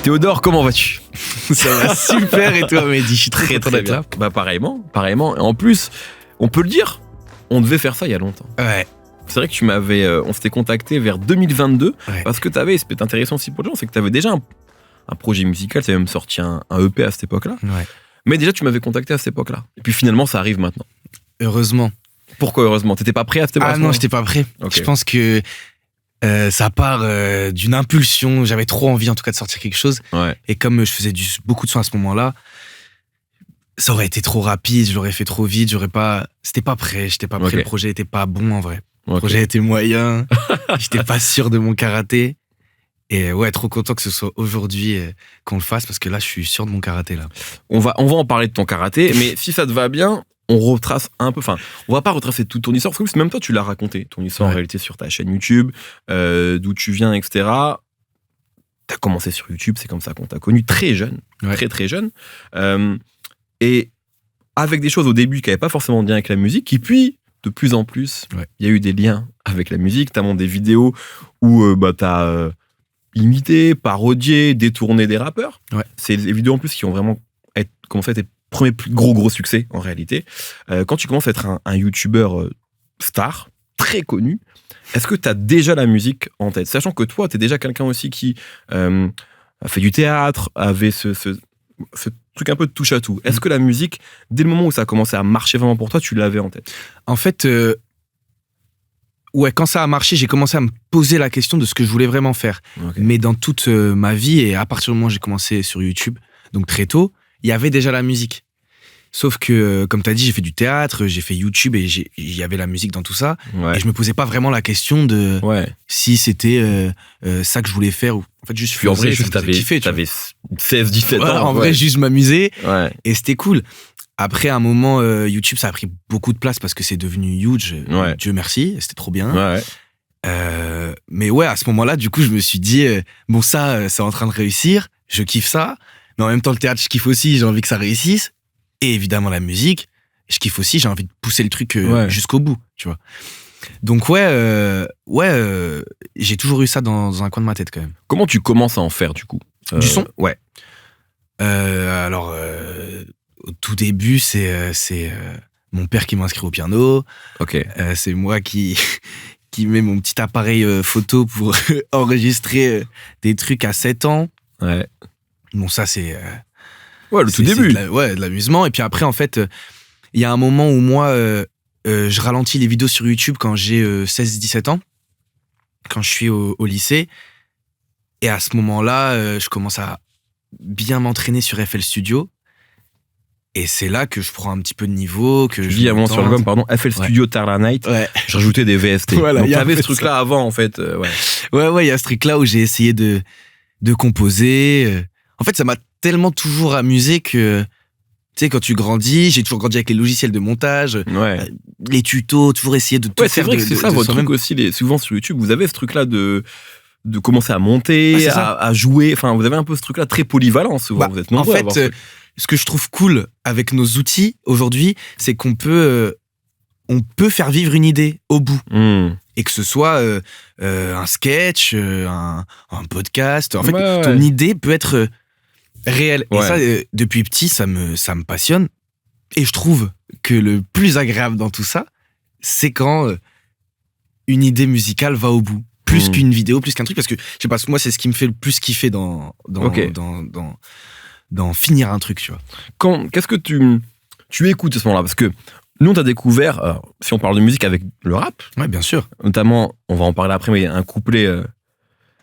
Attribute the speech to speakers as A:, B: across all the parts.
A: Théodore, comment vas-tu?
B: Ça va super, et toi, Mehdi? Je suis très content d'être là.
A: Bah pareillement. Et en plus, on peut le dire, on devait faire ça il y a longtemps.
B: Ouais.
A: C'est vrai que on s'était contacté vers 2022 parce que c'était intéressant aussi pour les gens, c'est que tu avais déjà un projet musical, tu avais même sorti un EP à cette époque-là.
B: Ouais.
A: Mais déjà, tu m'avais contacté à cette époque-là. Et puis finalement, ça arrive maintenant.
B: Heureusement.
A: Pourquoi heureusement? T'étais pas prêt à cette époque?
B: Ah non, j'étais pas prêt.
A: Okay.
B: Je pense que ça part d'une impulsion. J'avais trop envie en tout cas de sortir quelque chose.
A: Ouais.
B: Et comme je faisais beaucoup de sons à ce moment-là, ça aurait été trop rapide, je l'aurais fait trop vite, c'était pas prêt, j'étais pas prêt, le projet était pas bon en vrai. Le projet était moyen, j'étais pas sûr de mon karaté. Et ouais, trop content que ce soit aujourd'hui qu'on le fasse, parce que là, je suis sûr de mon karaté là.
A: On va en parler de ton karaté, mais si ça te va bien, on retrace un peu, on va pas retracer toute ton histoire, parce que même toi, tu l'as raconté, ton histoire en réalité sur ta chaîne YouTube, d'où tu viens, etc. T'as commencé sur YouTube, c'est comme ça qu'on t'a connu, très jeune, très jeune. Et avec des choses au début qui n'avaient pas forcément de lien avec la musique, qui puis, de plus en plus, il y a eu des liens avec la musique, notamment des vidéos où t'as imité, parodié, détourné des rappeurs. Ouais. C'est des vidéos en plus qui ont vraiment commencé à être tes premiers plus gros succès en réalité. Quand tu commences à être un YouTuber star, très connu, est-ce que tu as déjà la musique en tête? Sachant que toi, tu es déjà quelqu'un aussi qui a fait du théâtre, avait ce truc un peu de touche à tout. Est-ce que la musique, dès le moment où ça a commencé à marcher vraiment pour toi, tu l'avais en tête?
B: En fait, quand ça a marché, j'ai commencé à me poser la question de ce que je voulais vraiment faire. Okay. Mais dans toute ma vie, et à partir du moment où j'ai commencé sur YouTube, donc très tôt, il y avait déjà la musique. Sauf que, comme tu as dit, j'ai fait du théâtre, j'ai fait YouTube et il y avait la musique dans tout ça. Ouais. Et je me posais pas vraiment la question de si c'était ça que je voulais faire. En fait, juste
A: puis en vrai, t'avais 16, 17 ans.
B: En vrai, juste m'amuser. Ouais. Et c'était cool. Après, à un moment, YouTube, ça a pris beaucoup de place parce que c'est devenu huge. Ouais. Dieu merci, c'était trop bien. Ouais. Mais ouais, à ce moment-là, du coup, je me suis dit, bon, ça, c'est en train de réussir. Je kiffe ça. Mais en même temps, le théâtre, je kiffe aussi. J'ai envie que ça réussisse. Et évidemment, la musique, je kiffe aussi, j'ai envie de pousser le truc jusqu'au bout, tu vois. Donc j'ai toujours eu ça dans un coin de ma tête quand même.
A: Comment tu commences à en faire du coup?
B: Du son? Ouais. Alors, au tout début, c'est mon père qui m'inscrit au piano.
A: Ok.
B: C'est moi qui met mon petit appareil photo pour enregistrer des trucs à 7 ans. Ouais. Bon, ça, c'est...
A: le tout début.
B: De l'amusement. Et puis après, en fait, il y a un moment où moi, je ralentis les vidéos sur YouTube quand j'ai 16-17 ans, quand je suis au lycée. Et à ce moment-là, je commence à bien m'entraîner sur FL Studio. Et c'est là que je prends un petit peu de niveau. Que
A: je dis à moi sur l'album, FL Studio Tarla Night, j'ai rajouté des VST. Voilà, donc t'avais ce truc-là avant, en fait.
B: Il y a ce truc-là où j'ai essayé de composer. En fait, ça m'a tellement toujours amusé que, tu sais, quand tu grandis, j'ai toujours grandi avec les logiciels de montage, les tutos, toujours essayer de tout faire.
A: C'est vrai que c'est ça, votre truc aussi, souvent sur YouTube, vous avez ce truc-là de commencer à monter, à jouer, enfin, vous avez un peu ce truc-là très polyvalent, souvent, vous êtes nombreux à avoir ça.
B: Ce que je trouve cool avec nos outils aujourd'hui, c'est qu'on peut faire vivre une idée au bout. Et que ce soit un sketch, un podcast, en fait, ton idée peut être réelle. Et ça, depuis petit, ça me passionne. Et je trouve que le plus agréable dans tout ça, c'est quand une idée musicale va au bout. Plus qu'une vidéo, plus qu'un truc. Parce que, je sais pas, moi, c'est ce qui me fait le plus kiffer dans finir un truc, tu vois.
A: Qu'est-ce que tu écoutes à ce moment-là? Parce que nous, on t'a découvert, si on parle de musique, avec le rap.
B: Ouais, bien sûr.
A: Notamment, on va en parler après, mais un couplet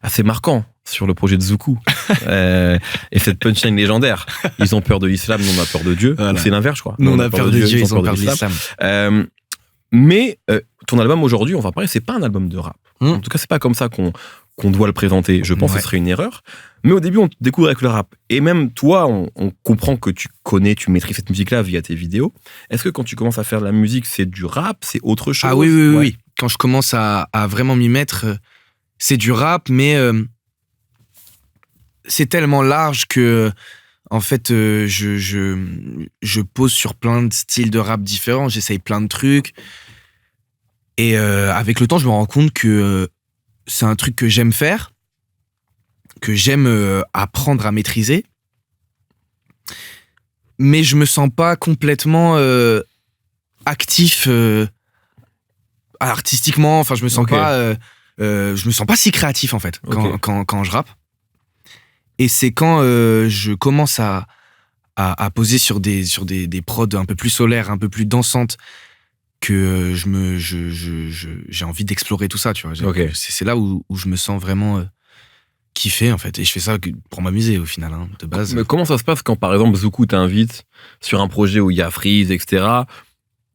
A: assez marquant sur le projet de Zoukou. Et cette punchline légendaire. Ils ont peur de l'islam, nous on a peur de Dieu. Voilà. C'est l'inverse, je crois.
B: Nous on a peur de Dieu, ils ont peur de l'islam.
A: Mais ton album aujourd'hui, on va parler, c'est pas un album de rap. En tout cas, c'est pas comme ça qu'on doit le présenter. Je pense que ce serait une erreur. Mais au début, on te découvre avec le rap. Et même toi, on comprend que tu maîtrises cette musique-là via tes vidéos. Est-ce que quand tu commences à faire de la musique, c'est du rap, c'est autre chose?
B: Ah oui. Quand je commence à vraiment m'y mettre, c'est du rap, mais c'est tellement large que, en fait, je pose sur plein de styles de rap différents. J'essaye plein de trucs. Et avec le temps, je me rends compte que c'est un truc que j'aime faire. j'aime apprendre à maîtriser. Mais je me sens pas complètement actif artistiquement. Enfin, je me sens je me sens pas si créatif en fait quand je rappe. Et c'est quand je commence à poser sur des prods un peu plus solaires, un peu plus dansantes, que j'ai envie d'explorer tout ça, tu vois. C'est là où je me sens vraiment kiffer en fait, et je fais ça pour m'amuser au final, hein, de base.
A: Mais comment ça se passe quand par exemple Zouk t'invite sur un projet où il y a Freeze, etc.,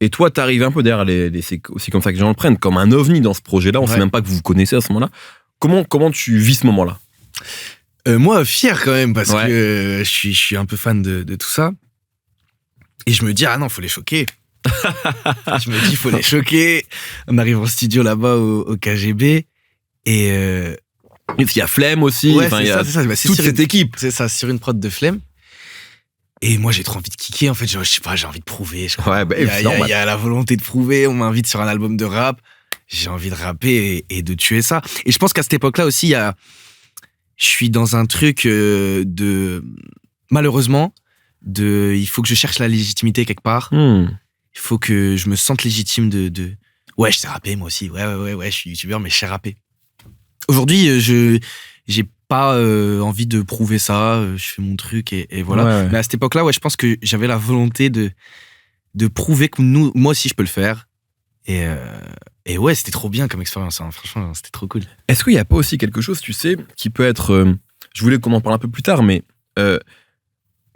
A: et toi t'arrives un peu derrière c'est aussi comme ça que les gens le prennent, comme un ovni dans ce projet-là, on sait même pas que vous vous connaissez à ce moment-là. Comment tu vis ce moment-là?
B: Moi, fier quand même, parce que je suis un peu fan de tout ça, et je me dis non, faut les choquer. Je me dis faut les choquer. On arrive en studio là-bas au KGB, et
A: il y a Flemme aussi,
B: c'est ça. Bah,
A: toute cette équipe.
B: C'est ça, sur une prod de Flemme. Et moi, j'ai trop envie de kicker, en fait. Je sais pas, j'ai envie de prouver. Il y a la volonté de prouver. On m'invite sur un album de rap. J'ai envie de rapper et de tuer ça. Et je pense qu'à cette époque-là aussi, je suis dans un truc malheureusement, il faut que je cherche la légitimité quelque part. Il faut que je me sente légitime ouais, je sais rapper, moi aussi. Ouais, je suis youtubeur, mais je sais rapper. Aujourd'hui, j'ai pas envie de prouver ça, je fais mon truc et voilà. Ouais. Mais à cette époque-là, je pense que j'avais la volonté de prouver que moi aussi je peux le faire. Et ouais, c'était trop bien comme expérience, hein. Franchement, c'était trop cool.
A: Est-ce qu'il n'y a pas aussi quelque chose, tu sais, qui peut être... je voulais qu'on en parle un peu plus tard, mais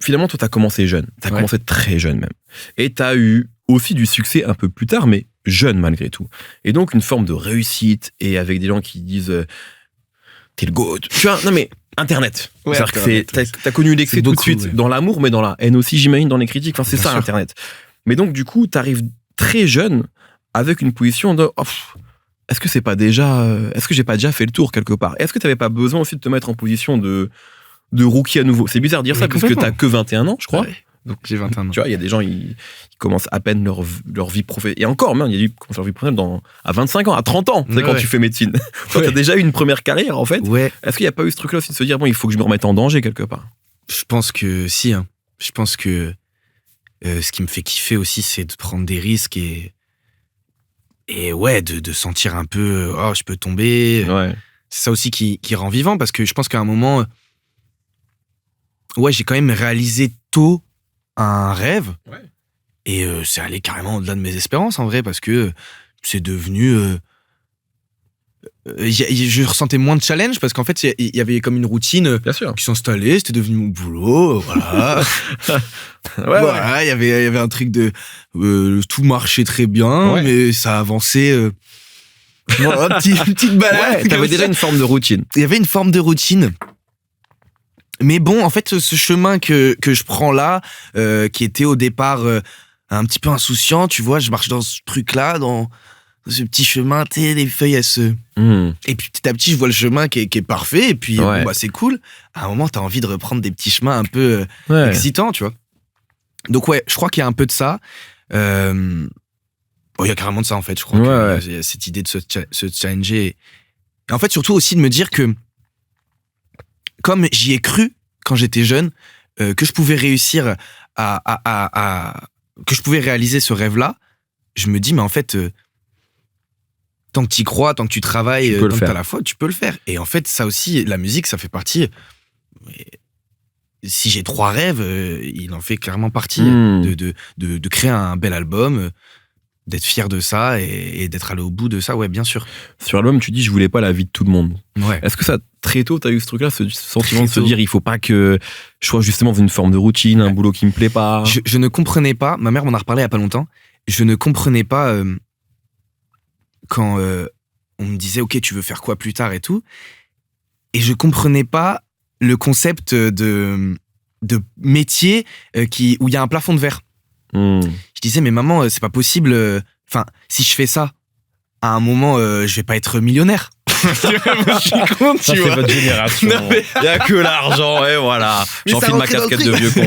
A: finalement, toi, t'as commencé jeune. T'as commencé très jeune même. Et t'as eu aussi du succès un peu plus tard, mais jeune malgré tout. Et donc, une forme de réussite, et avec des gens qui disent... t'es le GOAT. Tu vois, non mais Internet.
B: Ouais,
A: c'est-à-dire que t'as connu l'excès tout de suite dans l'amour, mais dans la haine aussi, j'imagine, dans les critiques. Enfin, c'est bien ça, sûr. Internet. Mais donc, du coup, t'arrives très jeune avec une position de est-ce que c'est pas déjà, est-ce que j'ai pas déjà fait le tour quelque part? Est-ce que t'avais pas besoin aussi de te mettre en position de rookie à nouveau? C'est bizarre de dire ça parce que t'as que 21 ans, je crois.
B: Ouais. Donc j'ai 21 ans.
A: Tu vois, il y a des gens, ils commencent à peine leur vie professionnelle. Et encore, même, il y a des gens qui commencent leur vie professionnelle à 25 ans, à 30 ans, c'est quand tu fais médecine. Toi, t'as déjà eu une première carrière, en fait.
B: Ouais.
A: Est-ce qu'il n'y a pas eu ce truc-là aussi de se dire, bon, il faut que je me remette en danger quelque part?
B: Je pense que si, hein. Je pense que ce qui me fait kiffer aussi, c'est de prendre des risques et ouais, de sentir un peu, je peux tomber.
A: Ouais.
B: C'est ça aussi qui rend vivant, parce que je pense qu'à un moment, j'ai quand même réalisé tôt un rêve. Ouais. Et c'est allé carrément au-delà de mes espérances, en vrai, parce que c'est devenu... je ressentais moins de challenge, parce qu'en fait, il y avait comme une routine qui s'installait, c'était devenu mon boulot, voilà. Il y avait un truc de... tout marchait très bien, mais ça avançait... une petite balade.
A: Ouais, t'avais déjà une forme de routine.
B: Il y avait une forme de routine. Mais bon, en fait, ce chemin que je prends là, qui était au départ un petit peu insouciant, tu vois, je marche dans ce truc-là, dans ce petit chemin, les feuilles, elles se... Et puis petit à petit, je vois le chemin qui est parfait, et puis c'est cool. À un moment, t'as envie de reprendre des petits chemins un peu excitants, tu vois. Donc je crois qu'il y a un peu de ça. Il y a carrément de ça, en fait, je crois. Il y a cette idée de se challenger. Et en fait, surtout aussi de me dire que comme j'y ai cru quand j'étais jeune, que je pouvais réussir que je pouvais réaliser ce rêve-là, je me dis, mais en fait, tant que tu y crois, tant que tu travailles, tant que tu as la foi, tu peux le faire. Et en fait, ça aussi, la musique, ça fait partie. Si j'ai 3 rêves, il en fait clairement partie. De créer un bel album, d'être fier de ça et d'être allé au bout de ça, ouais, bien sûr.
A: Sur l'album, tu dis, je voulais pas la vie de tout le monde.
B: Ouais.
A: Est-ce que ça, très tôt, t'as eu ce truc-là, ce sentiment de se dire, il faut pas que je sois justement dans une forme de routine, un boulot qui me plaît pas?
B: Je ne comprenais pas, ma mère m'en a reparlé il y a pas longtemps, je ne comprenais pas quand on me disait, ok, tu veux faire quoi plus tard et tout, et je comprenais pas le concept de métier où il y a un plafond de verre. Je disais, mais maman, c'est pas possible. Enfin, si je fais ça, à un moment, je vais pas être millionnaire.
A: Je suis con, ça, c'est votre génération. Il y a que l'argent, et voilà. J'enfile ma casquette de vieux con.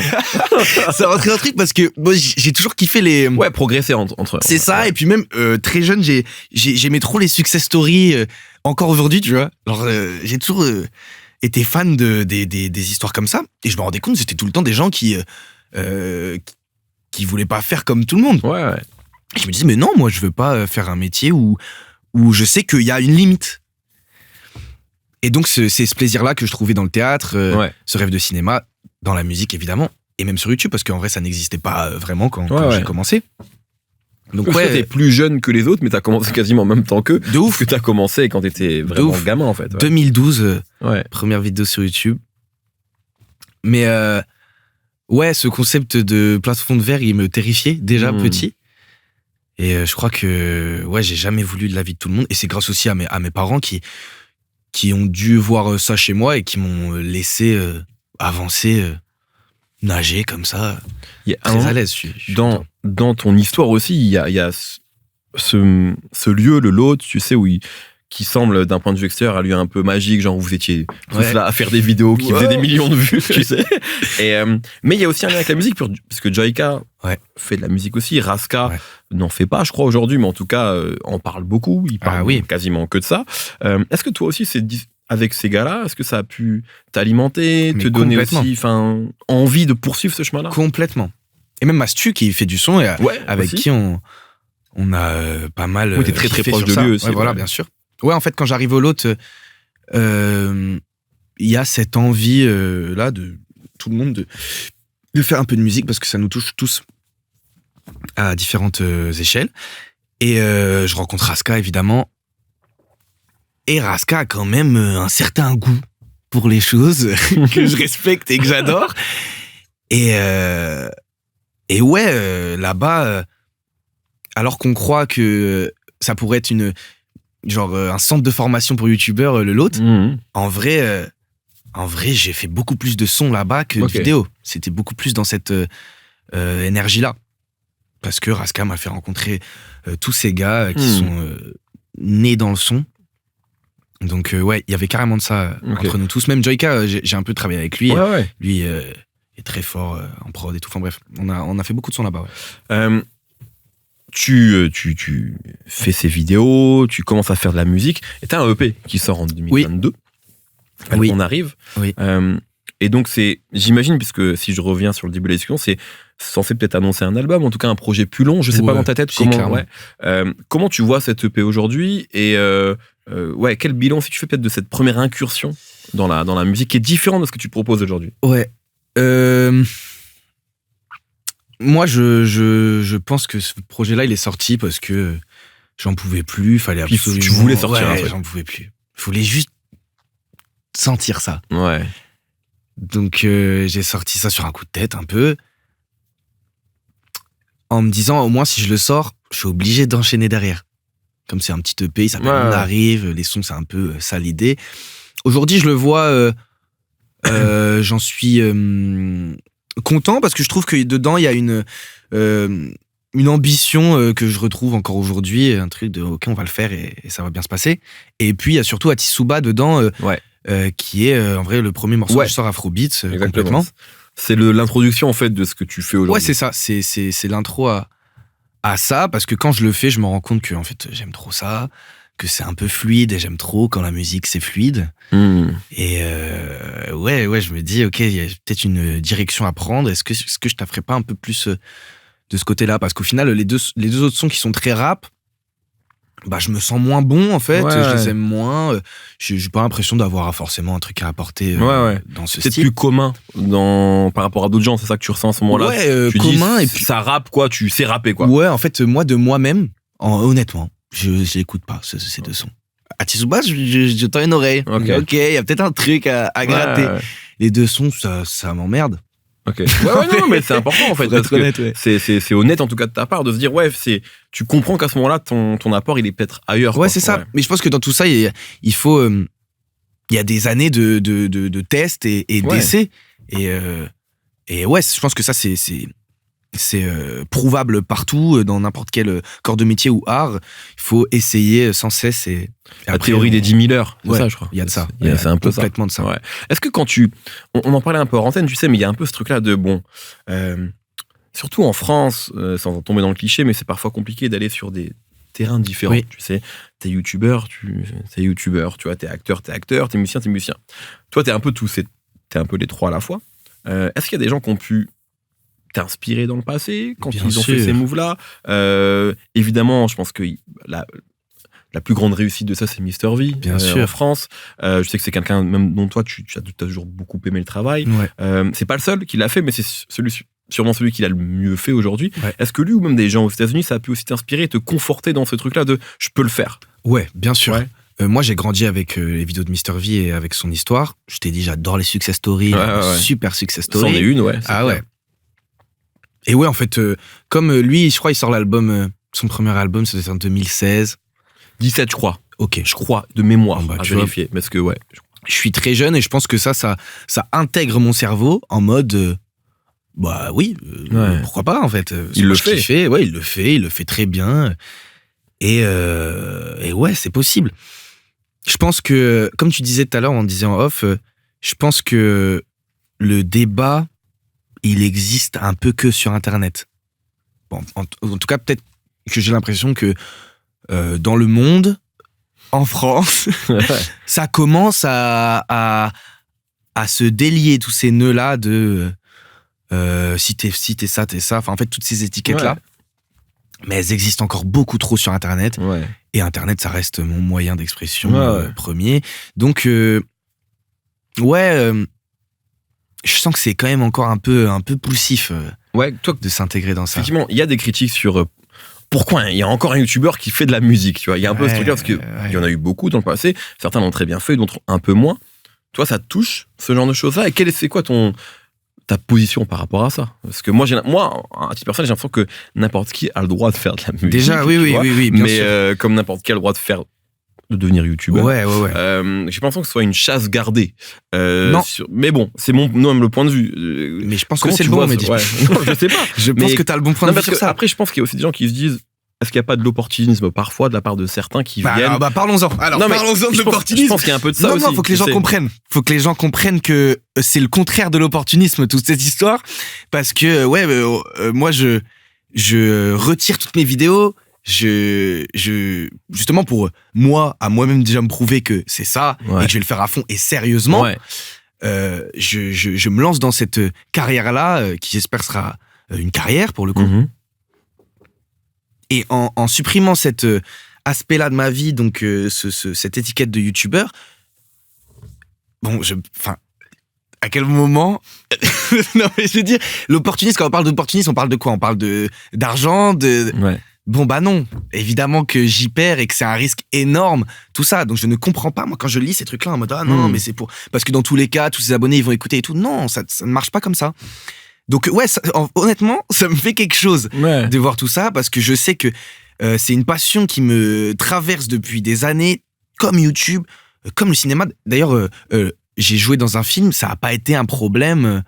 B: Ça rentrait dans le truc parce que moi, j'ai toujours kiffé les...
A: Ouais, progresser entre...
B: C'est ça, et puis même très jeune, j'aimais trop les success stories, encore aujourd'hui, tu vois. Alors, j'ai toujours... étaient fans des histoires comme ça. Et je me rendais compte que c'était tout le temps des gens qui voulaient pas faire comme tout le monde.
A: Ouais.
B: Et je me disais, mais non, moi, je veux pas faire un métier où je sais qu'il y a une limite. Et donc, c'est ce plaisir-là que je trouvais dans le théâtre, ce rêve de cinéma, dans la musique, évidemment, et même sur YouTube, parce qu'en vrai, ça n'existait pas vraiment quand j'ai commencé.
A: Donc, t'es plus jeune que les autres, mais t'as commencé quasiment en même temps qu'eux.
B: De ouf.
A: Parce que t'as commencé quand t'étais vraiment gamin, en fait.
B: 2012, première vidéo sur YouTube. Mais ce concept de plafond de verre, il me terrifiait déjà petit. Et je crois que j'ai jamais voulu de la vie de tout le monde. Et c'est grâce aussi à mes parents qui ont dû voir ça chez moi et qui m'ont laissé avancer, nager comme ça, très à l'aise.
A: Dans ton histoire aussi, il y a ce lieu, le Lot, tu sais, qui semble, d'un point de vue extérieur, à lui un peu magique, genre où vous étiez tous là à faire des vidéos qui faisaient des millions de vues, tu sais. Mais il y a aussi un lien avec la musique, parce que Joyka fait de la musique aussi, Raska n'en fait pas, je crois, aujourd'hui, mais en tout cas, en parle beaucoup, il parle quasiment que de ça. Est-ce que toi aussi, avec ces gars-là, est-ce que ça a pu t'alimenter, te donner aussi envie de poursuivre ce chemin-là?
B: Complètement. Et même Mastu qui fait du son, et avec qui on a pas mal.
A: Oui, t'es très très proche de lui aussi.
B: Voilà, bien sûr. Ouais, en fait, quand j'arrive au Lot, il y a cette envie là de tout le monde de faire un peu de musique parce que ça nous touche tous à différentes échelles. Et je rencontre Raska, évidemment. Et Raska a quand même un certain goût pour les choses que je respecte et que j'adore. Et là-bas, alors qu'on croit que ça pourrait être un centre de formation pour youtubeurs, le Lot, en vrai, j'ai fait beaucoup plus de sons là-bas que de vidéos. C'était beaucoup plus dans cette énergie-là. Parce que Raska m'a fait rencontrer tous ces gars qui sont nés dans le son. Donc, il y avait carrément de ça entre nous tous. Même Joyka, j'ai un peu travaillé avec lui. Lui est très fort en prod et tout. Enfin bref, on a fait beaucoup de sons là-bas.
A: Tu fais ces vidéos, tu commences à faire de la musique, et t'as un EP qui sort en 2022. On arrive. Et donc, j'imagine, puisque si je reviens sur le début de la discussion, c'est censé peut-être annoncer un album, en tout cas un projet plus long. Je sais pas dans ta tête comment tu vois cette EP aujourd'hui, et quel bilan si tu fais peut-être de cette première incursion dans la musique qui est différente de ce que tu proposes aujourd'hui.
B: Moi, je pense que ce projet-là, il est sorti parce que j'en pouvais plus. Il fallait absolument.
A: Tu voulais sortir.
B: J'en pouvais plus. Je voulais juste sentir ça. Donc, j'ai sorti ça sur un coup de tête un peu, en me disant, au moins, si je le sors, je suis obligé d'enchaîner derrière. Comme c'est un petit EP, il s'appelle On Arrive, les sons, c'est un peu ça l'idée. Aujourd'hui, je le vois, j'en suis content parce que je trouve que dedans, il y a une ambition que je retrouve encore aujourd'hui, un truc de OK, on va le faire et ça va bien se passer. Et puis, il y a surtout Atisuba dedans, qui est en vrai le premier morceau que je sors Afrobeats complètement.
A: C'est l'introduction en fait de ce que tu fais aujourd'hui.
B: Ouais, c'est ça, c'est l'intro à ça, parce que quand je le fais, je me rends compte que en fait, j'aime trop ça, que c'est un peu fluide et j'aime trop quand la musique c'est fluide. Et je me dis OK, il y a peut-être une direction à prendre. Est-ce que je t'afferais pas un peu plus de ce côté-là, parce qu'au final les deux autres sons qui sont très rap, je me sens moins bon en fait, je les aime moins, j'ai pas l'impression d'avoir forcément un truc à apporter dans ce style.
A: C'est plus commun par rapport à d'autres gens, c'est ça que tu ressens à ce moment-là. Tu
B: commun,
A: dis,
B: et puis
A: ça rappe quoi, tu sais rapper quoi.
B: Ouais, en fait moi de moi-même, honnêtement, je l'écoute pas ces deux sons. Atisuba, je tends une oreille. OK, il y a peut-être un truc à gratter. Les deux sons, ça m'emmerde.
A: Non, mais c'est important en fait, parce que c'est honnête en tout cas de ta part de se dire tu comprends qu'à ce moment-là ton apport il est peut-être ailleurs.
B: C'est ça. Mais je pense que dans tout ça il faut il y a des années de tests et d'essais et je pense que ça c'est prouvable partout dans n'importe quel corps de métier ou art. Il faut essayer sans cesse et
A: la théorie des 10 000 heures, c'est ça je crois.
B: Il y a de ça.
A: C'est un peu
B: complètement de ça.
A: Est-ce que quand on en parlait un peu hors antenne, tu sais, mais il y a un peu ce truc-là de surtout en France, sans tomber dans le cliché, mais c'est parfois compliqué d'aller sur des terrains différents.
B: Oui.
A: Tu sais, t'es youtubeur, tu vois, t'es acteur, t'es musicien. Toi, t'es un peu tous, t'es un peu les trois à la fois. Est-ce qu'il y a des gens qui ont pu t'inspirer dans le passé quand
B: Bien
A: ils ont
B: sûr.
A: fait ces moves-là? Évidemment, je pense que la plus grande réussite de ça, c'est Mr V
B: Bien sûr.
A: en France. Je sais que c'est quelqu'un, même dont toi, tu as toujours beaucoup aimé le travail.
B: Ouais.
A: C'est pas le seul qui l'a fait, mais c'est sûrement celui qui l'a le mieux fait aujourd'hui.
B: Ouais.
A: Est-ce que lui ou même des gens aux États-Unis, ça a pu aussi t'inspirer et te conforter dans ce truc-là de je peux le faire?
B: Ouais, bien sûr.
A: Ouais.
B: Moi, j'ai grandi avec les vidéos de Mr V et avec son histoire. Je t'ai dit, j'adore les success stories, super success stories.
A: C'en est une, ouais.
B: Ah ouais. Et ouais, en fait, comme lui, je crois, il sort l'album, son premier album, c'était en 2016.
A: 17, je crois.
B: Ok.
A: Je crois, de mémoire,
B: Bah,
A: à
B: tu
A: vérifier. Parce que, ouais.
B: Je suis très jeune et je pense que ça intègre mon cerveau en mode, bah oui, pourquoi pas en fait.
A: Il le fait.
B: Ouais, il le fait très bien. Et ouais, c'est possible. Je pense que, comme tu disais tout à l'heure en disant off, je pense que le débat, il existe un peu que sur Internet. Bon, en tout cas, peut-être que j'ai l'impression que dans le monde, en France, ça commence à se délier tous ces nœuds-là de si t'es ça, t'es ça. Enfin, en fait, toutes ces étiquettes-là.
A: Ouais.
B: Mais elles existent encore beaucoup trop sur Internet.
A: Ouais.
B: Et Internet, ça reste mon moyen d'expression
A: Ouais.
B: premier. Donc, je sens que c'est quand même encore un peu poussif
A: Ouais, toi,
B: de s'intégrer dans ça.
A: effectivement, il y a des critiques sur pourquoi il y a encore un youtubeur qui fait de la musique, tu vois. Il y a un peu ce truc-là, parce qu'il y en a eu beaucoup dans le passé. Certains l'ont très bien fait, d'autres un peu moins. Toi, ça te touche, ce genre de choses-là? Et c'est quoi ta position par rapport à ça? Parce que moi, à titre personnel, j'ai l'impression que n'importe qui a le droit de faire de la musique.
B: Déjà,
A: tu
B: oui,
A: vois.
B: bien sûr.
A: Mais comme n'importe qui a le droit de devenir youtubeur.
B: Ouais.
A: J'ai pas l'impression que ce soit une chasse gardée.
B: Non.
A: Mais bon, c'est le point de vue.
B: Mais je pense que
A: Comment
B: c'est
A: tu
B: le bon,
A: vois
B: mais
A: ça? Ouais. Non, je sais pas.
B: je pense
A: Mais-
B: que t'as le bon point
A: Non,
B: de vue
A: parce
B: sur
A: que
B: ça.
A: après, je pense qu'il y a aussi des gens qui se disent, est-ce qu'il n'y a pas de l'opportunisme parfois de la part de certains qui viennent...
B: Parlons-en. Alors,
A: Non, mais
B: parlons-en de
A: je pense
B: l'opportunisme.
A: qu'il y a un peu de ça
B: Non,
A: aussi.
B: non, faut que les gens comprennent. Faut que les gens comprennent que c'est le contraire de l'opportunisme, toute cette histoire. Parce que, moi, je retire toutes mes vidéos. Justement pour à moi-même déjà me prouver que c'est ça
A: Ouais.
B: et que je vais le faire à fond et sérieusement.
A: Ouais.
B: Je me lance dans cette carrière-là, qui j'espère sera une carrière pour le coup.
A: Mhm.
B: Et en supprimant cet aspect-là de ma vie, donc cette étiquette de youtubeur, à quel moment non mais je veux dire, l'opportunisme, quand on parle d'opportunisme, on parle de quoi? On parle d'argent,
A: Ouais.
B: Bon bah non, évidemment que j'y perds et que c'est un risque énorme, tout ça. Donc je ne comprends pas, moi, quand je lis ces trucs-là en mode non, mais c'est pour... Parce que dans tous les cas, tous ces abonnés, ils vont écouter et tout. Non, ça ne marche pas comme ça. Donc ouais, honnêtement, ça me fait quelque chose
A: Ouais.
B: de voir tout ça, parce que je sais que c'est une passion qui me traverse depuis des années, comme YouTube, comme le cinéma. D'ailleurs, j'ai joué dans un film, ça n'a pas été un problème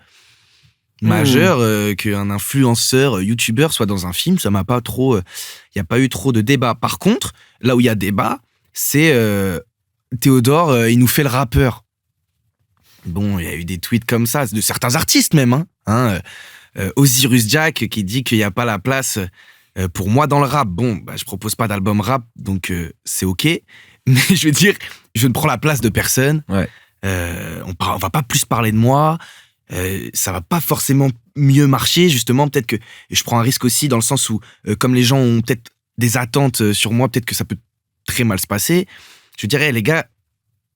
B: majeur qu'un influenceur, youtubeur soit dans un film. Ça m'a pas trop... Il n'y a pas eu trop de débat. Par contre, là où il y a débat, c'est Théodore, il nous fait le rappeur. Bon, il y a eu des tweets comme ça, de certains artistes même. Osiris Jack qui dit qu'il n'y a pas la place pour moi dans le rap. Bon, bah, je propose pas d'album rap, donc c'est ok. Mais je veux dire, je ne prends la place de personne.
A: Ouais.
B: On va pas plus parler de moi. Ça va pas forcément mieux marcher, justement. Peut-être que je prends un risque aussi dans le sens où, comme les gens ont peut-être des attentes sur moi, peut-être que ça peut très mal se passer. Je dirais, les gars,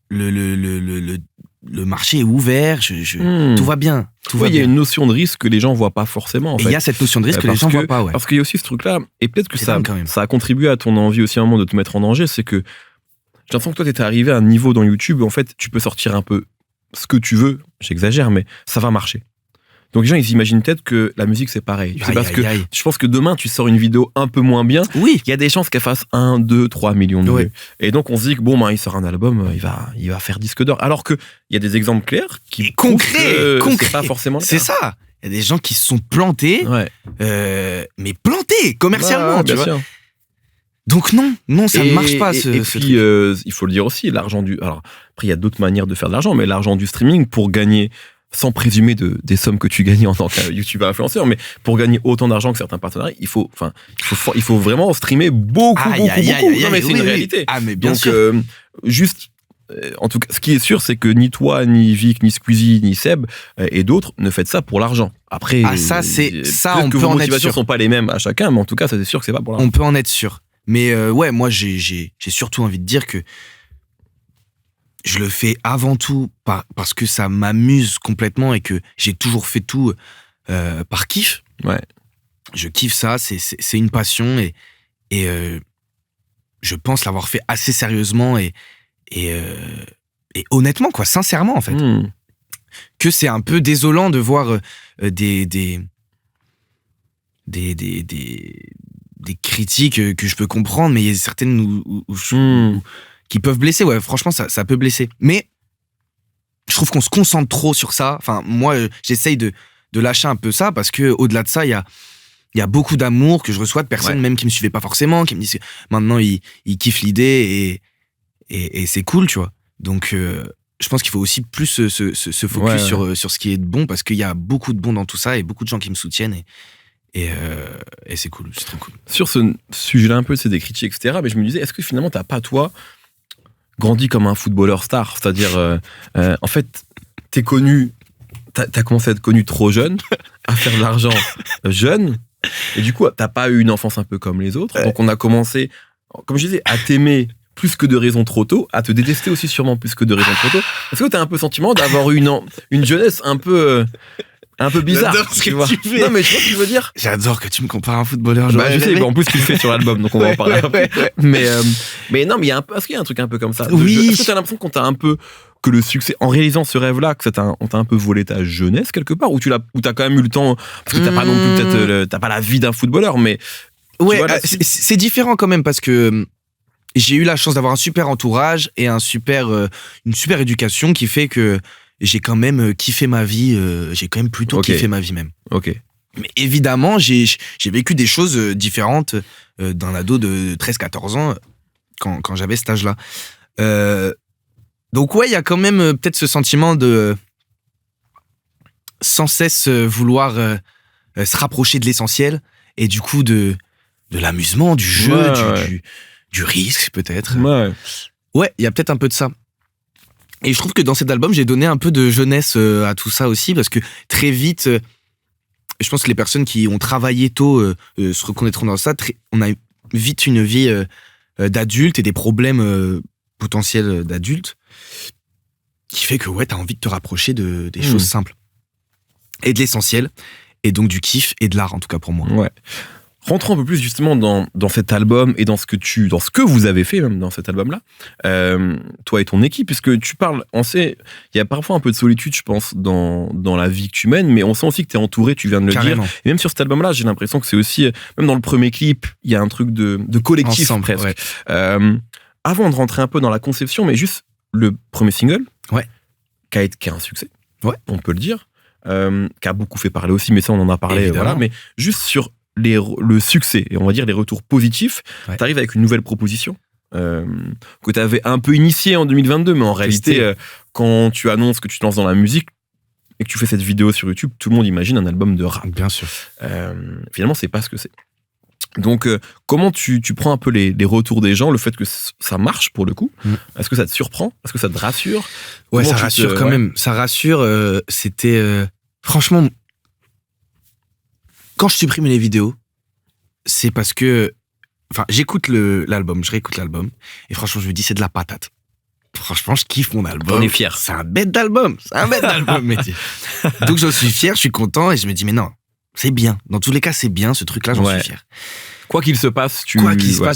B: le marché est ouvert, tout va bien.
A: Oui, il y a une notion de risque que les gens voient pas forcément. En
B: Et
A: fait.
B: il y a cette notion de risque que les
A: Parce
B: gens voient pas, ouais.
A: Parce qu'il y a aussi ce truc-là, et peut-être que
B: C'est
A: ça
B: dingue, quand même.
A: a contribué à ton envie aussi à un moment de te mettre en danger, c'est que j'ai l'impression que toi, t'étais arrivé à un niveau dans YouTube où en fait, tu peux sortir un peu ce que tu veux, j'exagère, mais ça va marcher. Donc les gens, ils imaginent peut-être que la musique, c'est pareil. C'est parce que je pense que demain, tu sors une vidéo un peu moins bien,
B: Oui.
A: il y a des chances qu'elle fasse 1, 2, 3 millions de vues.
B: Ouais.
A: Et donc, on se dit que bon, il sort un album, il va faire disque d'or. Alors qu'il y a des exemples clairs qui prouvent que c'est pas forcément le cas.
B: C'est ça. Il y a des gens qui se sont plantés,
A: Ouais.
B: mais plantés commercialement,
A: Ouais,
B: tu
A: bien
B: vois.
A: sûr.
B: Donc non, ça ne marche pas,
A: Et
B: ce
A: puis,
B: truc.
A: il faut le dire aussi, l'argent du... Alors, après, il y a d'autres manières de faire de l'argent, mais l'argent du streaming, pour gagner sans présumer des sommes que tu gagnes en tant que YouTuber influenceur, mais pour gagner autant d'argent que certains partenariats, il faut vraiment streamer beaucoup. Non, mais c'est une réalité.
B: Ah, mais bien
A: Donc,
B: sûr.
A: juste, en tout cas, ce qui est sûr, c'est que ni toi, ni Vic, ni Squeezie, ni Seb et d'autres ne faites ça pour l'argent. Après,
B: ça, on peut
A: vos
B: en être
A: motivations
B: sûr.
A: sont pas les mêmes à chacun, mais en tout cas, ça c'est sûr que c'est pas pour l'argent.
B: On peut en être sûr. Mais ouais, moi, j'ai surtout envie de dire que je le fais avant tout parce que ça m'amuse complètement et que j'ai toujours fait tout par kiff.
A: Ouais.
B: Je kiffe ça, c'est une passion et je pense l'avoir fait assez sérieusement et honnêtement, quoi, sincèrement, en fait. Que c'est un peu désolant de voir des critiques que je peux comprendre, mais il y a certaines qui peuvent blesser. Ouais, franchement, ça peut blesser. Mais je trouve qu'on se concentre trop sur ça. Enfin, moi, j'essaye de lâcher un peu ça parce que au-delà de ça, il y a beaucoup d'amour que je reçois de personnes même qui me suivaient pas forcément, qui me disent que maintenant ils kiffent l'idée et c'est cool, tu vois. Donc, je pense qu'il faut aussi plus se focus sur ce qui est de bon parce qu'il y a beaucoup de bon dans tout ça et beaucoup de gens qui me soutiennent et c'est cool, c'est trop cool.
A: Sur ce sujet-là un peu, c'est des critiques, etc. Mais je me disais, est-ce que finalement t'as pas, toi, grandi comme un footballeur star? C'est-à-dire, en fait, t'es connu, t'as commencé à être connu trop jeune, à faire de l'argent jeune, et du coup, t'as pas eu une enfance un peu comme les autres. Donc on a commencé, comme je disais, à t'aimer plus que de raison trop tôt, à te détester aussi sûrement plus que de raison trop tôt. Est-ce que t'as un peu le sentiment d'avoir eu une jeunesse un peu bizarre?
B: J'adore ce que tu fais.
A: Non, mais tu vois ce que je veux dire?
B: J'adore que tu me compares à un footballeur.
A: Je sais, en plus tu le fais sur l'album, donc on va en parler après. Mais non, mais est-ce qu'il y a un truc un peu comme ça?
B: Oui.
A: Est-ce que t'as l'impression qu'on t'a un peu, que le succès, en réalisant ce rêve-là, que on t'a un peu volé ta jeunesse quelque part, ou t'as quand même eu le temps, parce que t'as pas non plus peut-être, t'as pas la vie d'un footballeur, mais.
B: Ouais, c'est différent quand même parce que j'ai eu la chance d'avoir un super entourage et une super éducation qui fait que j'ai quand même kiffé ma vie. J'ai quand même plutôt kiffé ma vie même.
A: Ok.
B: Mais évidemment, j'ai vécu des choses différentes d'un ado de 13-14 ans quand j'avais cet âge-là. Donc ouais, il y a quand même peut-être ce sentiment de sans cesse vouloir se rapprocher de l'essentiel et du coup de l'amusement, du jeu, du risque peut-être. Ouais, il y a peut-être un peu de ça. Et je trouve que dans cet album, j'ai donné un peu de jeunesse à tout ça aussi parce que très vite, je pense que les personnes qui ont travaillé tôt se reconnaîtront dans ça. On a vite une vie d'adulte et des problèmes potentiels d'adulte qui fait que ouais, t'as envie de te rapprocher des choses simples et de l'essentiel et donc du kiff et de l'art en tout cas pour moi.
A: Ouais. Rentrons un peu plus justement dans cet album et dans ce que vous avez fait même dans cet album-là, toi et ton équipe, puisque tu parles, on sait, il y a parfois un peu de solitude, je pense, dans la vie que tu mènes, mais on sent aussi que t'es entouré, tu viens de le
B: Carrément.
A: dire. Et même sur cet album-là, j'ai l'impression que c'est aussi, même dans le premier clip, il y a un truc de collectif
B: ensemble,
A: presque.
B: Ouais.
A: Avant de rentrer un peu dans la conception, mais juste le premier single, qui a un succès, on peut le dire, qui a beaucoup fait parler aussi, mais ça on en a parlé, voilà, mais juste sur le succès et on va dire les retours positifs, t'arrives avec une nouvelle proposition que t'avais un peu initiée en 2022, mais en réalité quand tu annonces que tu te lances dans la musique et que tu fais cette vidéo sur YouTube, tout le monde imagine un album de rap.
B: Bien sûr.
A: Finalement c'est pas ce que c'est. Donc comment tu prends un peu les retours des gens, le fait que ça marche pour le coup, est-ce que ça te surprend, est-ce que ça te rassure?
B: Ouais, ça rassure quand même, ça rassure. C'était franchement, quand je supprime les vidéos, c'est parce que, enfin, j'écoute l'album, je réécoute l'album, et franchement, je me dis, c'est de la patate. Franchement, je kiffe mon album.
A: On est fiers.
B: C'est un bête d'album. Métier. Donc, j'en suis fier, je suis content, et je me dis, mais non, c'est bien. Dans tous les cas, c'est bien, ce truc-là, j'en suis fier.
A: Quoi qu'il se passe,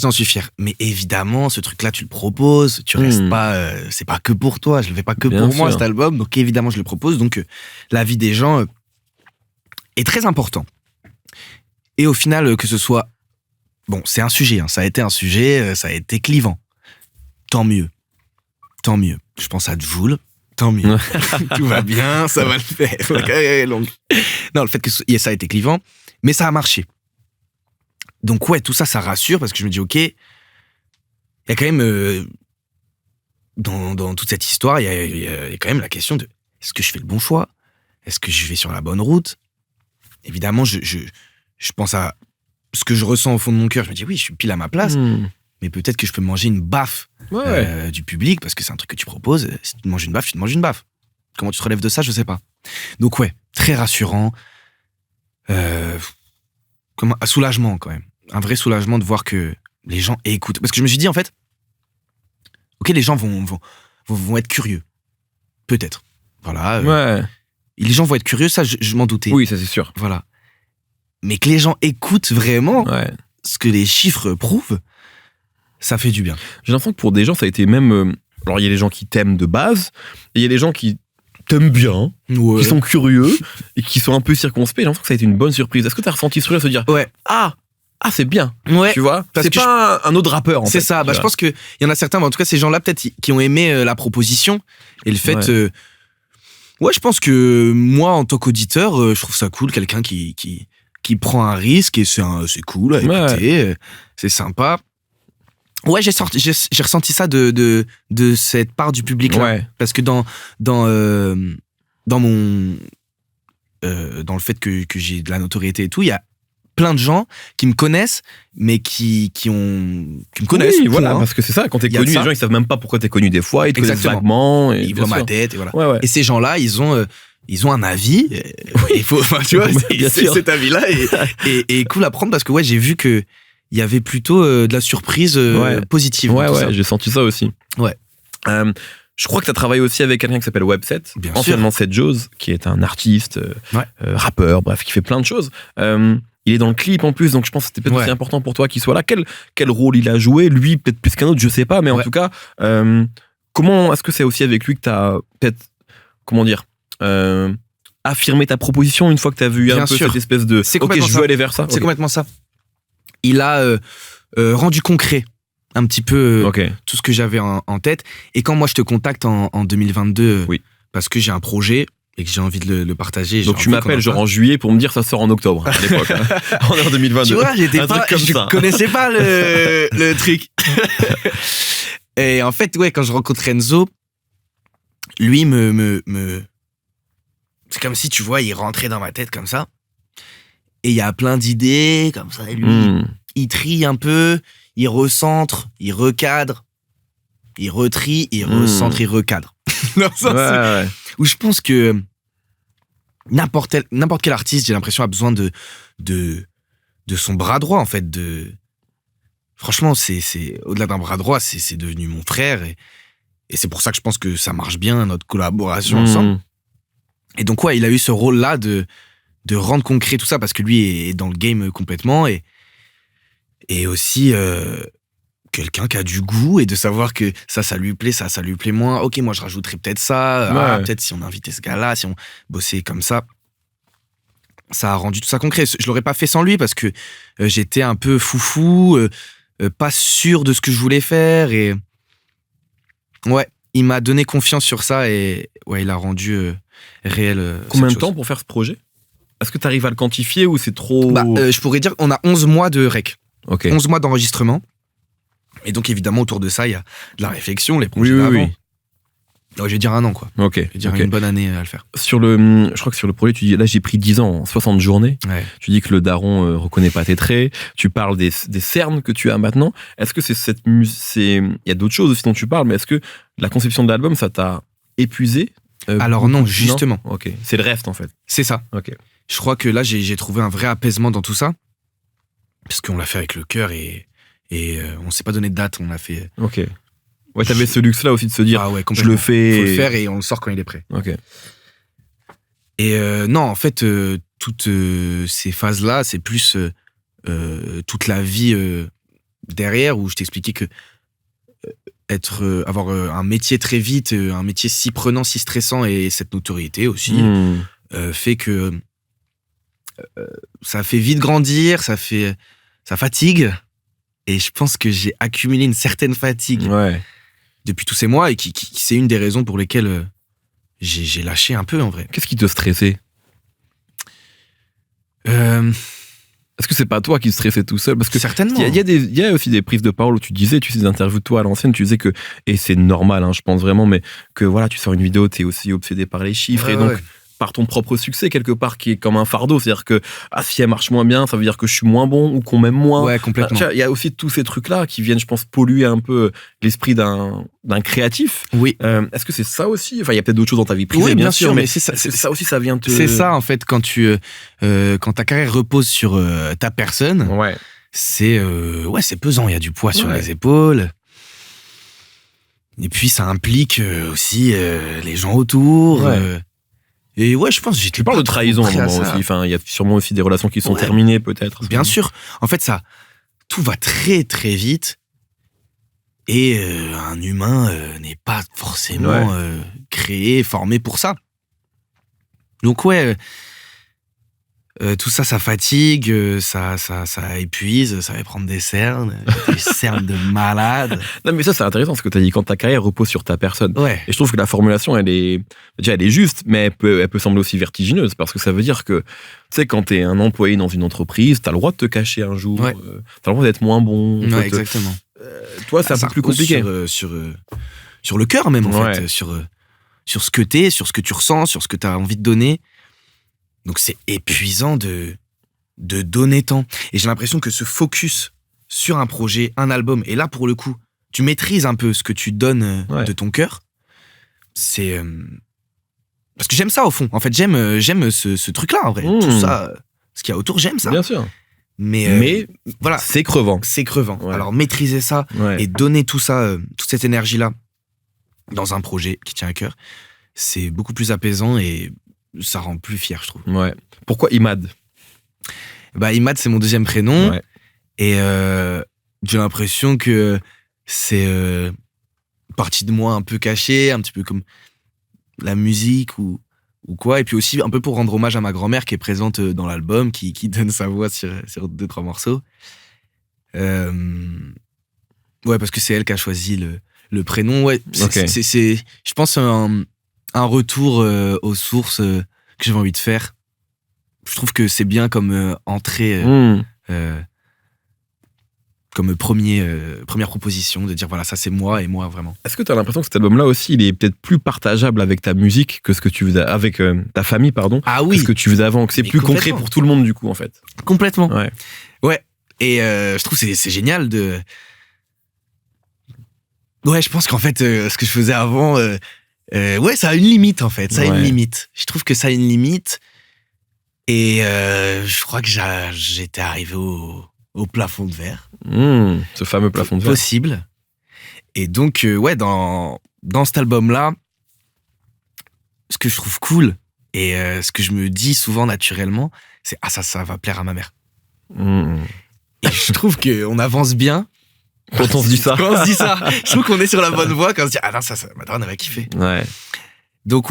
B: j'en suis fier. Mais évidemment, ce truc-là, tu le proposes, tu restes pas, c'est pas que pour toi, je le fais pas que bien pour moi, cet album, donc évidemment, je le propose, donc l'avis des gens est très important. Et au final, que ce soit... Bon, c'est un sujet, ça a été un sujet, ça a été clivant. Tant mieux. Tant mieux. Je pense à Dvoul, tant mieux. Tout va bien, ça va le faire. Non, le fait que ça a été clivant, mais ça a marché. Donc ouais, tout ça, ça rassure, parce que je me dis, ok, il y a quand même... dans toute cette histoire, il y a quand même la question de, est-ce que je fais le bon choix? est-ce que je vais sur la bonne route? Évidemment, je pense à ce que je ressens au fond de mon cœur. Je me dis, oui, je suis pile à ma place, mais peut-être que je peux manger une baffe du public, parce que c'est un truc que tu proposes. Si tu te manges une baffe, tu te manges une baffe. Comment tu te relèves de ça, je sais pas. Donc ouais, très rassurant. Un soulagement quand même. Un vrai soulagement de voir que les gens écoutent. Parce que je me suis dit, en fait, ok, les gens vont être curieux. Peut-être. Voilà. Les gens vont être curieux, ça, je m'en doutais.
A: Oui, ça c'est sûr.
B: Voilà. Mais que les gens écoutent vraiment ce que les chiffres prouvent, ça fait du bien.
A: J'ai l'impression que pour des gens, ça a été même... alors, il y a les gens qui t'aiment de base, et il y a les gens qui t'aiment bien, qui sont curieux, et qui sont un peu circonspects. J'ai l'impression que ça a été une bonne surprise. Est-ce que t'as ressenti ce truc-là, se dire Ah, c'est bien, tu vois, c'est pas un autre rappeur, en fait.
B: C'est ça, je pense qu'il y en a certains, en tout cas, ces gens-là, peut-être, qui ont aimé la proposition, et le fait... je pense que moi, en tant qu'auditeur, je trouve ça cool, quelqu'un qui prend un risque, et c'est cool à écouter, c'est sympa. Ouais, j'ai ressenti ça de cette part du public là, parce que dans le fait que j'ai de la notoriété et tout, il y a plein de gens qui me connaissent, mais qui me connaissent.
A: Oui, voilà, parce que c'est ça, quand t'es connu, les gens ils savent même pas pourquoi t'es connu des fois, ils te connaissent vaguement, et
B: ils voient ma tête, et voilà. Et ces gens-là, ils ont un avis, il faut, tu vois, c'est cet avis-là et cool à prendre, parce que j'ai vu que il y avait plutôt de la surprise positive.
A: J'ai senti ça aussi. Je crois que tu as travaillé aussi avec quelqu'un qui s'appelle Webset, anciennement Seth Joes, qui est un artiste, rappeur, bref, qui fait plein de choses. Il est dans le clip en plus, donc je pense que c'était peut-être aussi important pour toi qu'il soit là. Quel rôle il a joué, lui, peut-être plus qu'un autre, je sais pas, mais en tout cas, comment est-ce que c'est aussi avec lui que tu as peut-être, comment dire, affirmé ta proposition une fois que tu as vu un peu cette espèce de ok, je veux aller vers ça.
B: C'est complètement ça. Il a rendu concret un petit peu tout ce que j'avais en tête. Et quand moi je te contacte en 2022, parce que j'ai un projet et que j'ai envie de le partager.
A: Donc tu m'appelles genre en juillet pour me dire ça sort en octobre à l'époque. On est en 2022.
B: Tu vois, je connaissais pas le truc. Et en fait, quand je rencontre Renzo, lui c'est comme si, tu vois, il rentrait dans ma tête comme ça. Et il y a plein d'idées comme ça. Et lui, il trie un peu, il recentre, il recadre, il retrie, il recentre, il recadre. Dans ça, où je pense que n'importe quel artiste, j'ai l'impression, a besoin de son bras droit, en fait. Franchement, c'est au-delà d'un bras droit, c'est devenu mon frère. Et c'est pour ça que je pense que ça marche bien, notre collaboration ensemble. Et donc, il a eu ce rôle-là de rendre concret tout ça, parce que lui est dans le game complètement, et aussi quelqu'un qui a du goût, et de savoir que ça lui plaît, ça lui plaît moins. Ok, moi je rajouterais peut-être ça, peut-être si on invitait ce gars-là, si on bossait comme ça a rendu tout ça concret. Je l'aurais pas fait sans lui, parce que j'étais un peu foufou, pas sûr de ce que je voulais faire, et il m'a donné confiance sur ça, et il a rendu réel.
A: Combien de temps pour faire ce projet ? Est-ce que tu arrives à le quantifier ou c'est trop...
B: je pourrais dire qu'on a 11 mois de rec.
A: 11
B: mois d'enregistrement. Et donc, évidemment, autour de ça, il y a de la réflexion, les projets d'avant.
A: Oui.
B: Je vais dire 1 an, quoi. Je vais dire une bonne année à le faire.
A: Je crois que sur le projet, tu dis, là, j'ai pris 10 ans, 60 journées. Tu dis que le daron reconnaît pas tes traits. Tu parles des cernes que tu as maintenant. Est-ce que il y a d'autres choses aussi dont tu parles, mais est-ce que la conception de l'album, ça t'a épuisé?
B: Alors non, justement.
A: Non, c'est le reste, en fait.
B: C'est ça. Je crois que là, j'ai trouvé un vrai apaisement dans tout ça. Parce qu'on l'a fait avec le cœur, et on s'est pas donné de date, on l'a fait.
A: T'avais ce luxe-là aussi de se dire, je le fais.
B: Faut le faire, et on le sort quand il est prêt. Et non, en fait, toutes ces phases-là, c'est plus toute la vie derrière, où je t'expliquais que avoir un métier très vite, un métier si prenant, si stressant, et cette notoriété aussi, fait que ça fait vite grandir, ça fatigue, et je pense que j'ai accumulé une certaine fatigue depuis tous ces mois, et qui c'est une des raisons pour lesquelles j'ai lâché un peu, en vrai.
A: Qu'est-ce qui te stressait ? Est-ce que c'est pas toi qui stressais tout seul ? Parce que
B: certainement.
A: Il y a aussi des prises de parole où tu disais, tu sais, des interviews de toi à l'ancienne, tu disais que, et c'est normal, je pense vraiment, mais que voilà, tu sors une vidéo, t'es aussi obsédé par les chiffres, et donc par ton propre succès quelque part qui est comme un fardeau, c'est-à-dire que si elle marche moins bien, ça veut dire que je suis moins bon ou qu'on m'aime moins.
B: Ouais, complètement.
A: Il y a aussi tous ces trucs-là qui viennent, je pense, polluer un peu l'esprit d'un créatif.
B: Oui.
A: Est-ce que c'est ça aussi? Enfin, il y a peut-être d'autres choses dans ta vie privée,
B: Oui,
A: bien sûr, mais
B: c'est ça.
A: Ça aussi, ça vient te...
B: C'est ça, en fait, quand ta carrière repose sur ta personne,
A: Ouais.
B: c'est pesant. Il y a du poids sur les épaules. Et puis, ça implique aussi les gens autour.
A: Ouais.
B: Et ouais, je pense que
A: Tu parles de trahison à un moment aussi. Enfin, il y a sûrement aussi des relations qui sont terminées, peut-être.
B: Bien sûr. En fait, tout va très, très vite. Et un humain n'est pas forcément créé, formé pour ça. Donc ouais, tout ça, ça fatigue, ça épuise, ça va prendre des cernes de malade.
A: Non, mais ça, c'est intéressant ce que tu as dit, quand ta carrière repose sur ta personne.
B: Ouais.
A: Et je trouve que la formulation, elle est juste, mais elle peut sembler aussi vertigineuse, parce que ça veut dire que, tu sais, quand t'es un employé dans une entreprise, t'as le droit de te cacher un jour, t'as le droit d'être moins bon.
B: Ouais, exactement.
A: Toi, c'est un peu plus compliqué.
B: Sur le cœur même, en fait, sur ce que t'es, sur ce que tu ressens, sur ce que t'as envie de donner. Donc c'est épuisant de donner tant. Et j'ai l'impression que ce focus sur un projet, un album, et là pour le coup, tu maîtrises un peu ce que tu donnes de ton cœur. C'est parce que j'aime ça au fond. En fait, j'aime ce truc-là en vrai. Tout ça, ce qu'il y a autour, j'aime ça.
A: Bien sûr.
B: Mais voilà,
A: c'est crevant.
B: C'est crevant.
A: Ouais.
B: Alors maîtriser ça et donner tout ça, toute cette énergie-là dans un projet qui tient à cœur, c'est beaucoup plus apaisant et ça rend plus fier, je trouve.
A: Ouais. Pourquoi Imad?
B: Imad, c'est mon deuxième prénom.
A: Ouais.
B: Et j'ai l'impression que c'est partie de moi un peu cachée, un petit peu comme la musique ou quoi. Et puis aussi un peu pour rendre hommage à ma grand-mère qui est présente dans l'album, qui donne sa voix sur 2-3 morceaux. Ouais, parce que c'est elle qui a choisi le prénom. Ouais, c'est je pense, un retour aux sources que j'avais envie de faire. Je trouve que c'est bien comme entrée, comme première proposition, de dire voilà, ça c'est moi et moi vraiment.
A: Est-ce que tu as l'impression que cet album-là aussi, il est peut-être plus partageable avec ta musique que ce que tu faisais, avec ta famille, pardon,
B: ah oui,
A: que ce que tu faisais avant, que c'est plus concret pour tout le monde du coup en fait?
B: Complètement.
A: Ouais.
B: Et je trouve que c'est génial de... Ouais, je pense qu'en fait, ce que je faisais avant... ça a une limite en fait, ça a une limite. Je trouve que ça a une limite et je crois que j'étais arrivé au plafond de verre.
A: Ce fameux plafond de verre.
B: Possible. Et donc, dans cet album-là, ce que je trouve cool et ce que je me dis souvent naturellement, c'est « Ah, ça va plaire à ma mère ». Et je trouve qu'on avance bien.
A: Quand on se dit ça.
B: Je trouve qu'on est sur la bonne voie quand on se dit « Ah non, ça ma daronne, elle va kiffer ».
A: Ouais.
B: Donc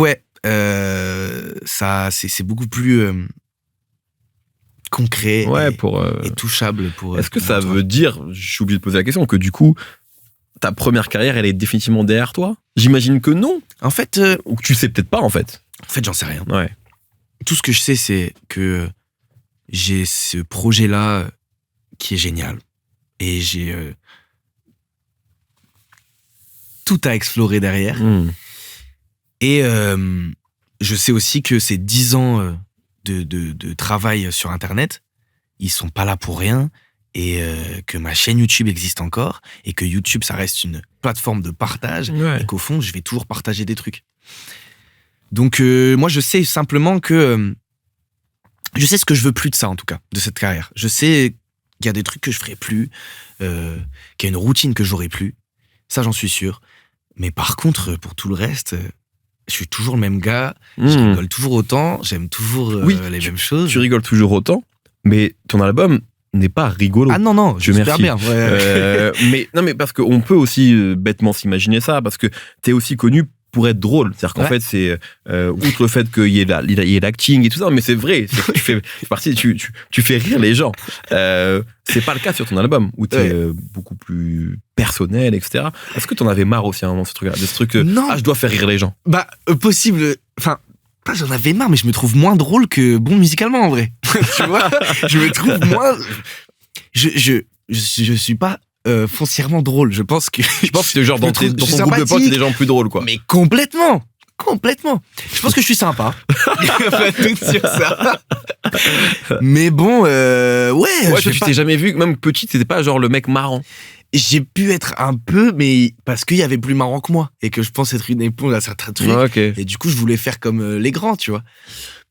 B: ça, c'est beaucoup plus concret et touchable.
A: Est-ce que ça veut dire, je suis obligé de poser la question, que du coup, ta première carrière, elle est définitivement derrière toi? J'imagine que non.
B: En fait...
A: ou que tu sais peut-être pas, en fait.
B: En fait, j'en sais rien.
A: Ouais.
B: Tout ce que je sais, c'est que j'ai ce projet-là qui est génial. Et j'ai tout à explorer derrière. Et je sais aussi que ces 10 ans de travail sur Internet, ils sont pas là pour rien, et que ma chaîne YouTube existe encore, et que YouTube, ça reste une plateforme de partage, et qu'au fond, je vais toujours partager des trucs. Donc moi, je sais simplement que... je sais ce que je veux plus de ça, en tout cas, de cette carrière. Je sais qu'il y a des trucs que je ferai plus, qu'il y a une routine que j'aurai plus. Ça, j'en suis sûr. Mais par contre, pour tout le reste... je suis toujours le même gars, je rigole toujours autant, j'aime toujours les mêmes choses.
A: Tu rigoles toujours autant, mais ton album n'est pas rigolo.
B: Ah non, j'espère bien. Ouais.
A: mais parce qu'on peut aussi bêtement s'imaginer ça, parce que t'es aussi connu pour être drôle. C'est-à-dire qu'en fait, c'est outre le fait qu'il y ait l'acting et tout ça, mais c'est vrai, c'est que tu fais rire les gens. C'est pas le cas sur ton album, où t'es beaucoup plus personnel, etc. Est-ce que t'en avais marre aussi à un moment, ce truc-là, de ce truc
B: non.
A: Je dois faire rire les gens?
B: Possible. Enfin, j'en avais marre, mais je me trouve moins drôle que bon musicalement, en vrai. Tu vois, je me trouve moins... Je suis pas foncièrement drôle. Je pense que
A: genre dans ton groupe de potes, c'est des gens plus drôles, quoi.
B: Mais complètement. Complètement. Je pense que je suis sympa. Pas tout sur ça. Mais bon,
A: Ouais, tu t'es jamais vu, même petit, t'étais pas genre le mec marrant.
B: J'ai pu être un peu, mais parce qu'il y avait plus marrant que moi et que je pense être une éponge à certains trucs.
A: Okay.
B: Et du coup, je voulais faire comme les grands, tu vois.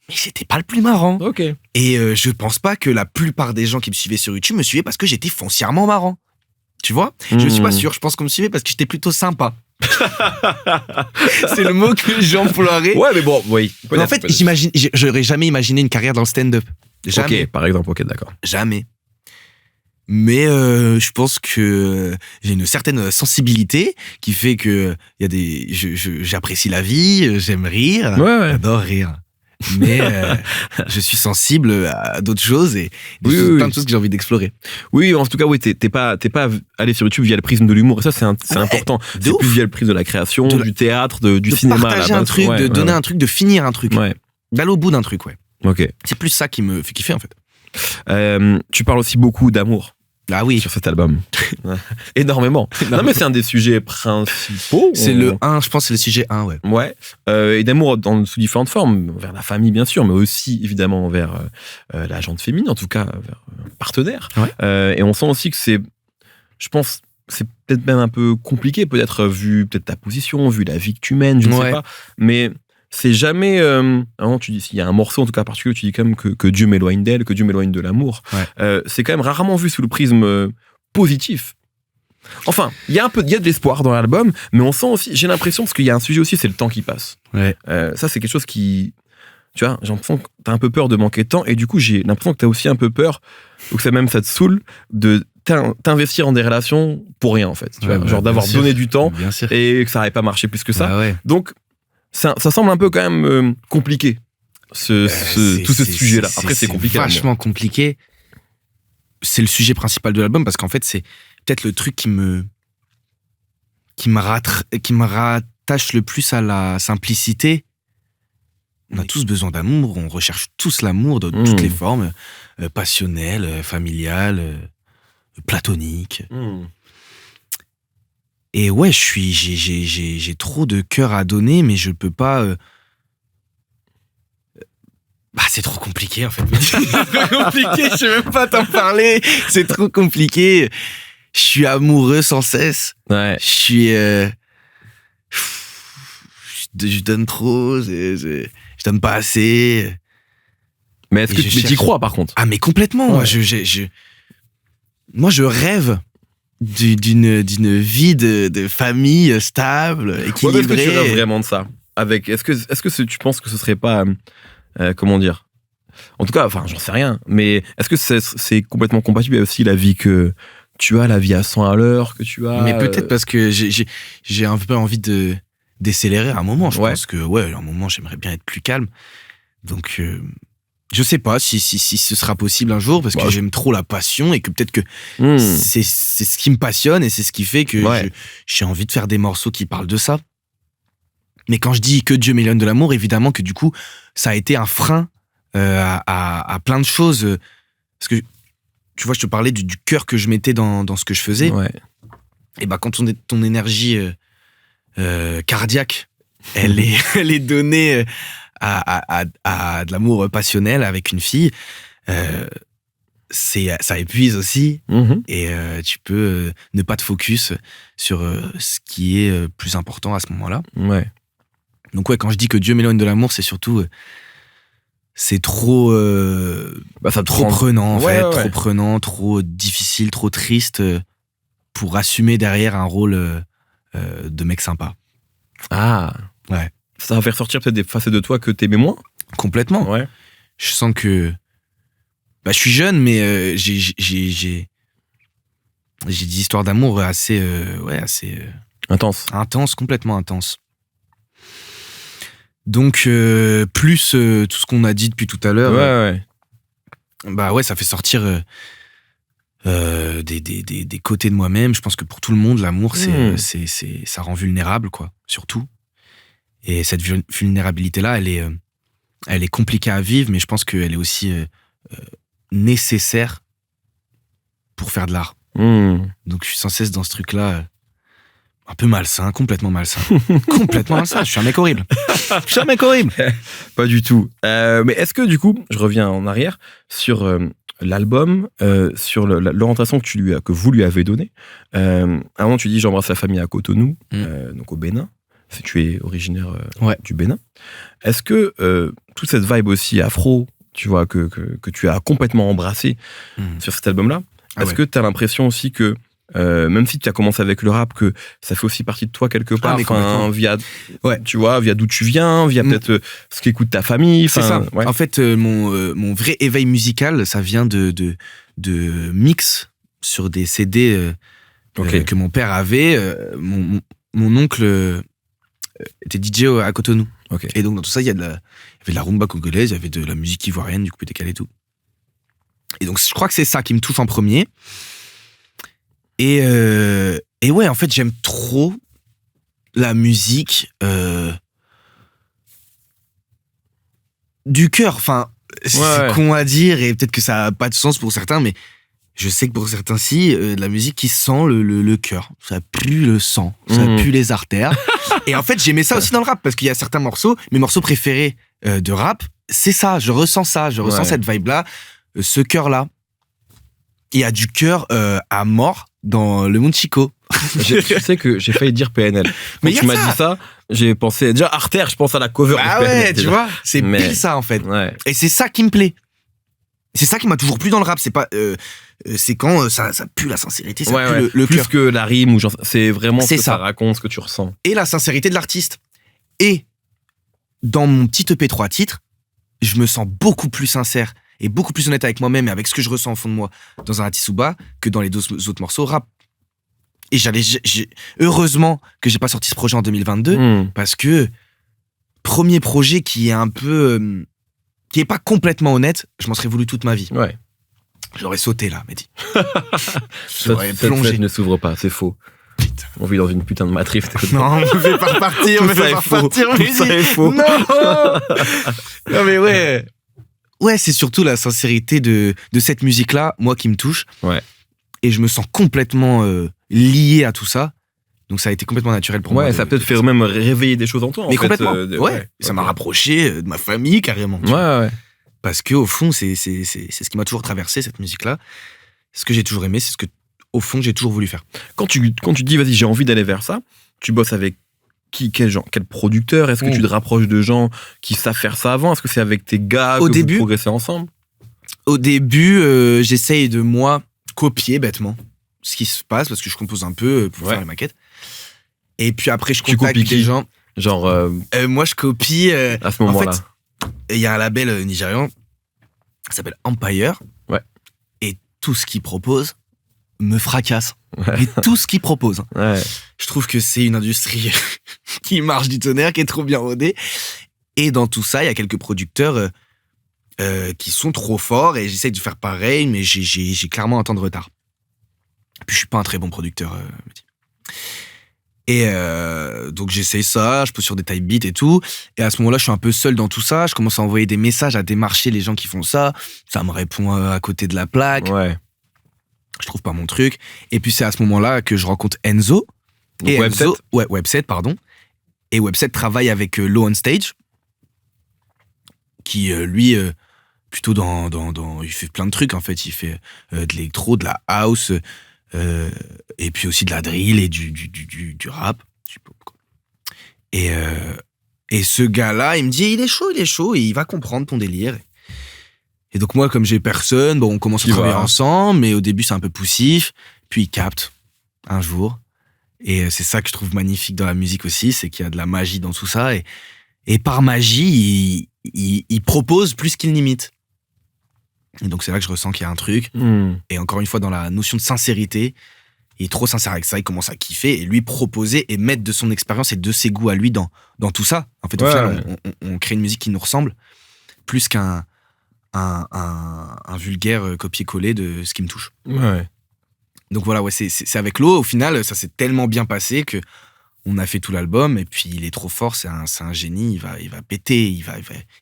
B: Mais j'étais pas le plus marrant.
A: Ok.
B: Et je pense pas que la plupart des gens qui me suivaient sur YouTube me suivaient parce que j'étais foncièrement marrant. Tu vois ? Je suis pas sûr. Je pense qu'on me suivait parce que j'étais plutôt sympa. C'est le mot que j'emploierais.
A: Ouais, mais bon, oui.
B: En fait, j'aurais jamais imaginé une carrière dans le stand-up. Jamais.
A: Ok, par exemple, ok, d'accord.
B: Jamais. Mais je pense que j'ai une certaine sensibilité qui fait que il y a des, j'apprécie la vie, j'aime rire, j'adore rire. Mais je suis sensible à d'autres choses et plein de choses que j'ai envie d'explorer.
A: Oui, en tout cas, oui, t'es pas allé sur YouTube via le prisme de l'humour. Et ça, c'est important. C'est plus via le prisme de la création, du théâtre, du cinéma.
B: De partager un truc, de donner un truc, de finir un truc.
A: Ouais.
B: D'aller au bout d'un truc, ouais.
A: Ok.
B: C'est plus ça qui me fait kiffer, en fait.
A: Tu parles aussi beaucoup d'amour.
B: Ah oui.
A: Sur cet album. Énormément. Non, mais c'est un des sujets principaux.
B: C'est le 1, je pense que c'est le sujet 1, ouais.
A: Ouais. Et d'amour sous différentes formes, vers la famille, bien sûr, mais aussi, évidemment, vers la gente féminine, en tout cas, vers un partenaire. Ouais. Et on sent aussi que c'est, je pense, c'est peut-être même un peu compliqué, peut-être, vu peut-être ta position, vu la vie que tu mènes, je ne sais pas. Mais c'est jamais. Tu dis, s'il y a un morceau, en tout cas particulier, tu dis quand même que Dieu m'éloigne d'elle, que Dieu m'éloigne de l'amour. Ouais. C'est quand même rarement vu sous le prisme positif. Enfin, il y a de l'espoir dans l'album, mais on sent aussi, j'ai l'impression, parce qu'il y a un sujet aussi, c'est le temps qui passe. Ouais. Ça, c'est quelque chose qui. Tu vois, j'ai l'impression que t'as un peu peur de manquer de temps, et du coup, j'ai l'impression que t'as aussi un peu peur, ou que ça te saoule, de t'investir en des relations pour rien, en fait. Tu vois, genre d'avoir donné du temps, et que ça n'avait pas marché plus que ça. Ouais. Donc, ça semble un peu quand même compliqué, tout ce sujet-là. Après, c'est compliqué.
B: C'est vachement compliqué. C'est le sujet principal de l'album, parce qu'en fait, c'est peut-être le truc qui me rattache le plus à la simplicité. On a tous besoin d'amour, on recherche tous l'amour de toutes les formes, passionnelles, familiales, platoniques. Et ouais, j'ai trop de cœur à donner, mais je peux pas. C'est trop compliqué en fait. C'est trop compliqué, je sais même pas t'en parler. C'est trop compliqué. Je suis amoureux sans cesse. Ouais. Je suis. Je donne trop. Je donne pas assez.
A: Mais est-ce que tu y crois par contre ?
B: Ah mais complètement. Ouais. Moi je rêve d'une vie de famille stable, équilibrée.
A: Est-ce que tu rêves vraiment de ça ? Est-ce que tu penses que ce serait pas comment dire ? En tout cas, enfin, j'en sais rien. Mais est-ce que c'est complètement compatible avec aussi la vie que tu as, la vie à 100 à l'heure que tu as ?
B: Mais peut-être parce que j'ai un peu envie de décélérer à un moment. Je pense que à un moment j'aimerais bien être plus calme. Donc je sais pas si ce sera possible un jour, parce que j'aime trop la passion et que peut-être que c'est ce qui me passionne et c'est ce qui fait que j'ai envie de faire des morceaux qui parlent de ça. Mais quand je dis que Dieu m'éloigne de l'amour, évidemment que du coup ça a été un frein à plein de choses, parce que tu vois, je te parlais du cœur que je mettais dans ce que je faisais. Ouais. Et quand ton énergie cardiaque elle est donnée à de l'amour passionnel avec une fille, ça épuise aussi. Et tu peux ne pas te focus sur ce qui est plus important à ce moment-là. Ouais. Donc quand je dis que Dieu m'éloigne de l'amour, c'est surtout c'est trop trop prenant en fait, trop prenant, trop difficile, trop triste pour assumer derrière un rôle de mec sympa.
A: Ah ouais. Ça va faire sortir peut-être des facettes de toi que t'aimais moins.
B: Complètement. Ouais. Je sens que je suis jeune, mais j'ai des histoires d'amour assez intense, complètement intense. Donc plus tout ce qu'on a dit depuis tout à l'heure. Ça fait sortir des côtés de moi-même. Je pense que pour tout le monde, l'amour ça rend vulnérable, quoi, surtout. Et cette vulnérabilité-là, elle est compliquée à vivre, mais je pense qu'elle est aussi nécessaire pour faire de l'art. Donc je suis sans cesse dans ce truc-là. Un peu malsain, complètement malsain. Complètement malsain, je suis un mec horrible.
A: Pas du tout. Mais est-ce que du coup, je reviens en arrière, sur l'album, sur l'orientation que vous lui avez donnée, à un moment tu dis j'embrasse la famille à Cotonou, donc au Bénin, si tu es originaire du Bénin. Est-ce que toute cette vibe aussi afro, tu vois, que tu as complètement embrassé sur cet album-là, est-ce que tu as l'impression aussi que même si tu as commencé avec le rap, que ça fait aussi partie de toi quelque part, via d'où tu viens, via peut-être ce qu'écoute ta famille.
B: C'est ça. Ouais. En fait, mon vrai éveil musical, ça vient de mix sur des CD que mon père avait. Mon oncle était DJ à Cotonou.
A: Okay.
B: Et donc dans tout ça, il y avait de la rumba congolaise, il y avait de la musique ivoirienne, du coupé décalé et tout. Et donc je crois que c'est ça qui me touche en premier. Et ouais, en fait, j'aime trop la musique du cœur. Enfin, c'est con à dire et peut-être que ça n'a pas de sens pour certains, mais je sais que pour certains, si, de la musique qui sent le cœur. Ça pue le sang, ça pue les artères. Et en fait, j'aimais ça aussi dans le rap, parce qu'il y a certains morceaux, mes morceaux préférés de rap, c'est ça, je ressens cette vibe-là, ce cœur-là. Il y a du cœur à mort dans le monde Chico.
A: Tu sais que j'ai failli dire PNL. Quand tu m'as dit ça, j'ai pensé déjà artère, je pense à la cover de PNL.
B: Ah ouais, tu vois, c'est pile ça en fait. Ouais. Et c'est ça qui me plaît. C'est ça qui m'a toujours plu dans le rap, c'est pas c'est quand ça pue la sincérité, ça pue le
A: plus
B: cœur.
A: Que la rime ou genre, c'est vraiment ce que ça raconte, ce que tu ressens.
B: Et la sincérité de l'artiste. Et dans mon petit EP 3 titres, je me sens beaucoup plus sincère et beaucoup plus honnête avec moi-même et avec ce que je ressens au fond de moi dans un Atisuba que dans les deux autres morceaux rap. Et heureusement que j'ai pas sorti ce projet en 2022 parce que premier projet qui est un peu qui est pas complètement honnête, je m'en serais voulu toute ma vie.
A: Ouais.
B: J'aurais sauté là, Mehdi.
A: J'aurais plongé. Ça ne s'ouvre pas, c'est faux. Putain. On vit dans une putain de matrice.
B: Non, on me fait pas repartir,
A: Tout ça est faux.
B: Non. Non mais ouais. Ouais, c'est surtout la sincérité de cette musique-là, moi, qui me touche.
A: Ouais.
B: Et je me sens complètement lié à tout ça. Donc ça a été complètement naturel pour moi.
A: Ouais, ça peut peut-être faire même réveiller des choses en toi.
B: Mais complètement. Ça m'a rapproché de ma famille, carrément.
A: Ouais.
B: Parce qu'au fond, c'est ce qui m'a toujours traversé, cette musique-là. C'est ce que j'ai toujours aimé, c'est ce que, au fond, j'ai toujours voulu faire.
A: Quand tu dis, vas-y, j'ai envie d'aller vers ça, tu bosses avec quel producteur? Est-ce que tu te rapproches de gens qui savent faire ça avant? Est-ce que c'est avec tes gars vous progressez ensemble?
B: Au début, j'essaye de, moi, copier bêtement ce qui se passe, parce que je compose un peu pour faire les maquettes. Et puis après, je contacte des gens.
A: Genre
B: moi, je copie...
A: à ce moment-là.
B: En fait, il y a un label nigérian qui s'appelle Empire.
A: Ouais.
B: Et tout ce qu'ils proposent me fracasse. Ouais. Et tout ce qu'ils proposent.
A: Ouais.
B: Je trouve que c'est une industrie qui marche du tonnerre, qui est trop bien rodée. Et dans tout ça, il y a quelques producteurs qui sont trop forts et j'essaye de faire pareil, mais j'ai clairement un temps de retard. Puis je suis pas un très bon producteur. Et donc j'essaye ça, je pose sur des type beats et tout. Et à ce moment-là, je suis un peu seul dans tout ça. Je commence à envoyer des messages, à démarcher les gens qui font ça. Ça me répond à côté de la plaque.
A: Ouais.
B: Je trouve pas mon truc. Et puis c'est à ce moment-là que je rencontre Enzo.
A: Donc et Webset.
B: Webset, pardon. Et Webset travaille avec Low on Stage, qui lui, plutôt dans il fait plein de trucs en fait. Il fait de l'électro, de la house. Et puis aussi de la drill et du rap. Et ce gars-là, il me dit, il est chaud, et il va comprendre ton délire. Et donc moi, comme j'ai personne, on commence à travailler ensemble, mais au début, c'est un peu poussif. Puis il capte un jour. Et c'est ça que je trouve magnifique dans la musique aussi, c'est qu'il y a de la magie dans tout ça. Et par magie, il propose plus qu'il n'imite. Et donc c'est là que je ressens qu'il y a un truc. Et encore une fois, dans la notion de sincérité, il est trop sincère avec ça, il commence à kiffer et lui proposer et mettre de son expérience et de ses goûts à lui dans tout ça. En fait, au final, on crée une musique qui nous ressemble plus qu'un vulgaire copier-coller de ce qui me touche.
A: Ouais.
B: Donc voilà, c'est avec l'eau. Au final, ça s'est tellement bien passé que on a fait tout l'album et puis il est trop fort, c'est un génie, il va péter, il va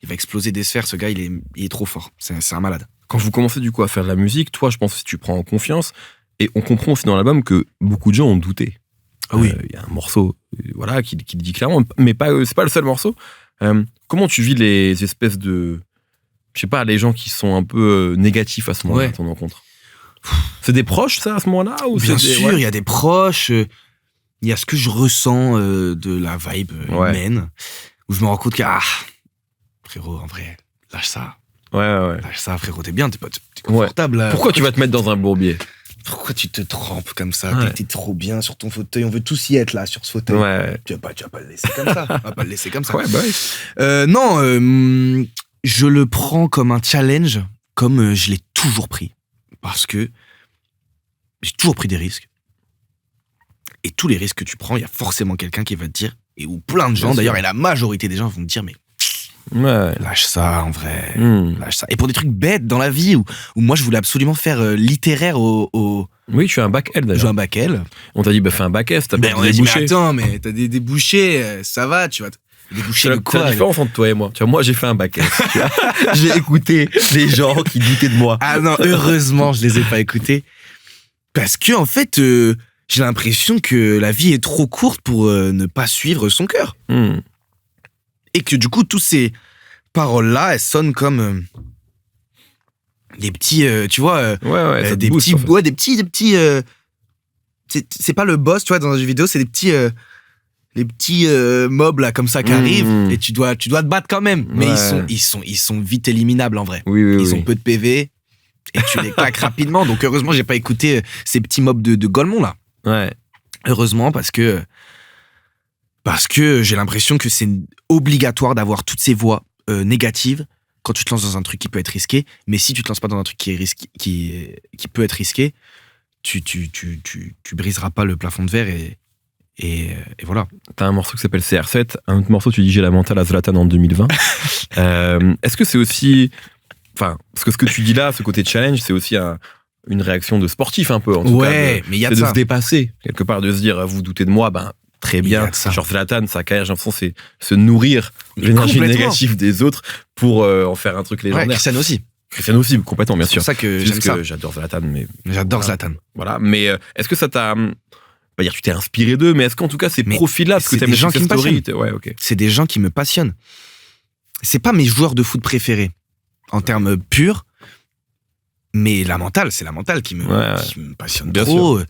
B: exploser des sphères. Ce gars, il est trop fort, c'est un malade.
A: Quand vous commencez du coup à faire de la musique, toi, je pense que tu prends en confiance et on comprend aussi dans l'album que beaucoup de gens ont douté.
B: Ah oui.
A: Il y a un morceau voilà, qui le dit clairement, mais c'est pas le seul morceau. Comment tu vis les espèces de... Je sais pas, les gens qui sont un peu négatifs à ce moment-là, à ton encontre? C'est des proches, ça, à ce moment-là ou
B: Bien sûr, il y a des proches. Il y a ce que je ressens de la vibe humaine, où je me rends compte que, frérot, en vrai, lâche ça.
A: Ouais.
B: Lâche ça, frérot, t'es bien, t'es confortable. Là.
A: Pourquoi tu vas te mettre dans un bourbier?
B: Pourquoi tu te trempes comme ça? T'es trop bien sur ton fauteuil. On veut tous y être là, sur ce fauteuil.
A: Ouais.
B: Tu vas pas le laisser comme ça. On va pas le laisser comme ça.
A: Ouais, bah oui.
B: Non, je le prends comme un challenge, comme je l'ai toujours pris. Parce que j'ai toujours pris des risques. Et tous les risques que tu prends, il y a forcément quelqu'un qui va te dire, ou plein de gens d'ailleurs, et la majorité des gens vont te dire, mais lâche ça en vrai, lâche ça. Et pour des trucs bêtes dans la vie, où moi je voulais absolument faire littéraire au...
A: Oui, tu as un bac L d'ailleurs.
B: J'ai un bac L.
A: On t'a dit, fais un bac S, t'as pas
B: des débouchés. Mais attends, mais t'as des débouchés, ça va, tu vas... Débouchés de quoi?
A: C'est la différence entre toi et moi. Tu vois, moi j'ai fait un bac S. J'ai écouté les gens qui doutaient de moi.
B: Ah non, heureusement je les ai pas écoutés. Parce que en fait, j'ai l'impression que la vie est trop courte pour ne pas suivre son cœur. Et que du coup, toutes ces paroles-là, elles sonnent comme des petits, tu vois, des petits. C'est pas le boss, tu vois, dans la vidéo, c'est des petits, les petits mobs là comme ça qui arrivent, et tu dois te battre quand même. Mais ils sont vite éliminables en vrai. Ils ont peu de PV. Et tu les claques rapidement. Donc heureusement, j'ai pas écouté ces petits mobs de Golemont là.
A: Ouais.
B: Heureusement, parce que j'ai l'impression que c'est obligatoire d'avoir toutes ces voix négatives quand tu te lances dans un truc qui peut être risqué. Mais si tu te lances pas dans un truc qui peut être risqué, tu briseras pas le plafond de verre et voilà.
A: T'as un morceau qui s'appelle CR7, un autre morceau tu dis j'ai la mentale à Zlatan en 2020. Est-ce que c'est aussi... Enfin, parce que ce que tu dis là, ce côté challenge, c'est aussi une réaction de sportif un peu, en tout cas.
B: Mais il y a de
A: se dépasser, quelque part, de se dire, vous doutez de moi, très bien. Genre Zlatan, sa carrière, j'ai l'impression, c'est se nourrir de l'énergie négative des autres pour en faire un truc légendaire.
B: Ouais,
A: Cristiano aussi, complètement, bien sûr.
B: C'est pour ça que j'aime ça.
A: J'adore Zlatan, mais...
B: J'adore Zlatan.
A: Voilà, mais est-ce que ça t'a... Pas dire tu t'es inspiré d'eux, mais est-ce qu'en tout cas, ces profils-là, parce que t'aimes les gens qui me passionnent. Ouais, ok.
B: C'est des gens qui me passionnent. C'est pas mes joueurs de foot préférés, en termes purs, mais c'est la mentale qui me passionne bien trop. Sûr.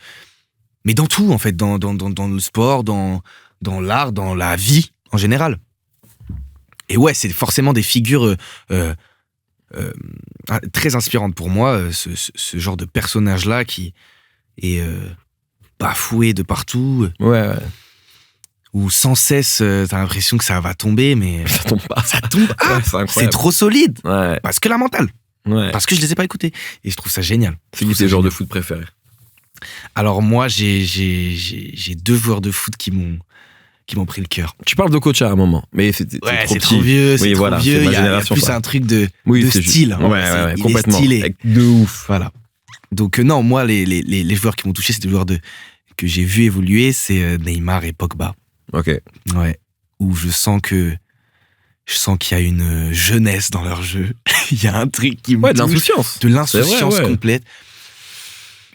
B: Mais dans tout, en fait, dans le sport, dans l'art, dans la vie en général. Et ouais, c'est forcément des figures très inspirantes pour moi, ce genre de personnage-là qui est bafoué de partout.
A: Ouais.
B: Où sans cesse, t'as l'impression que ça va tomber, mais...
A: Ça tombe pas.
B: Ça tombe pas. C'est trop solide.
A: Ouais.
B: Parce que la mentale.
A: Ouais.
B: Parce que je les ai pas écoutés. Et je trouve ça génial.
A: C'est qui tes joueurs de foot préférés?
B: Alors moi, j'ai 2 joueurs de foot qui m'ont pris le cœur.
A: Tu parles de Kocha à un moment, mais c'est
B: trop vieux.
A: Oui, voilà,
B: vieux. Il y a plus un truc de style.
A: Ouais, complètement.
B: Il est stylé.
A: Avec de ouf.
B: Voilà. Donc non, moi, les joueurs qui m'ont touché, c'est des joueurs que j'ai vu évoluer, c'est Neymar et Pogba.
A: Ok.
B: Ouais. Où je sens qu'il y a une jeunesse dans leur jeu. Il y a un truc qui me touche.
A: De l'insouciance
B: complète.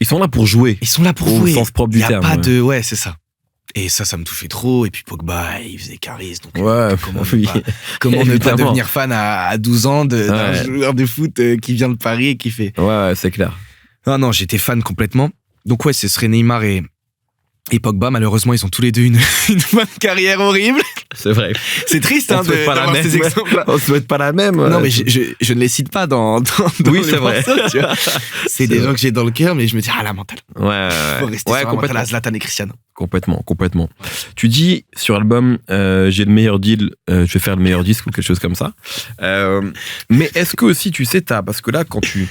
A: Ils sont là pour jouer.
B: Au
A: sens propre du terme.
B: Il n'y a pas de... Ouais, c'est ça. Et ça me touchait trop. Et puis Pogba, il faisait charisme. Donc comment ne pas devenir fan à 12 ans d'un joueur de foot qui vient de Paris et qui fait...
A: Ouais, c'est clair.
B: Non, j'étais fan complètement. Donc ouais, ce serait Neymar et Pogba. Malheureusement, ils ont tous les deux une fin de carrière horrible.
A: C'est vrai.
B: C'est triste
A: d'avoir ces exemples-là. On souhaite pas la même.
B: Non, mais je ne les cite pas dans
A: oui, c'est vrai.
B: Morceaux, tu vois. C'est des gens que j'ai dans le cœur, mais je me dis, la mentale.
A: Ouais.
B: Faut rester sur la mentale à Zlatan et Cristiano.
A: Complètement. Tu dis sur l'album, j'ai le meilleur deal, je vais faire le meilleur disque ou quelque chose comme ça. Mais est-ce que aussi, tu sais, parce que là, quand tu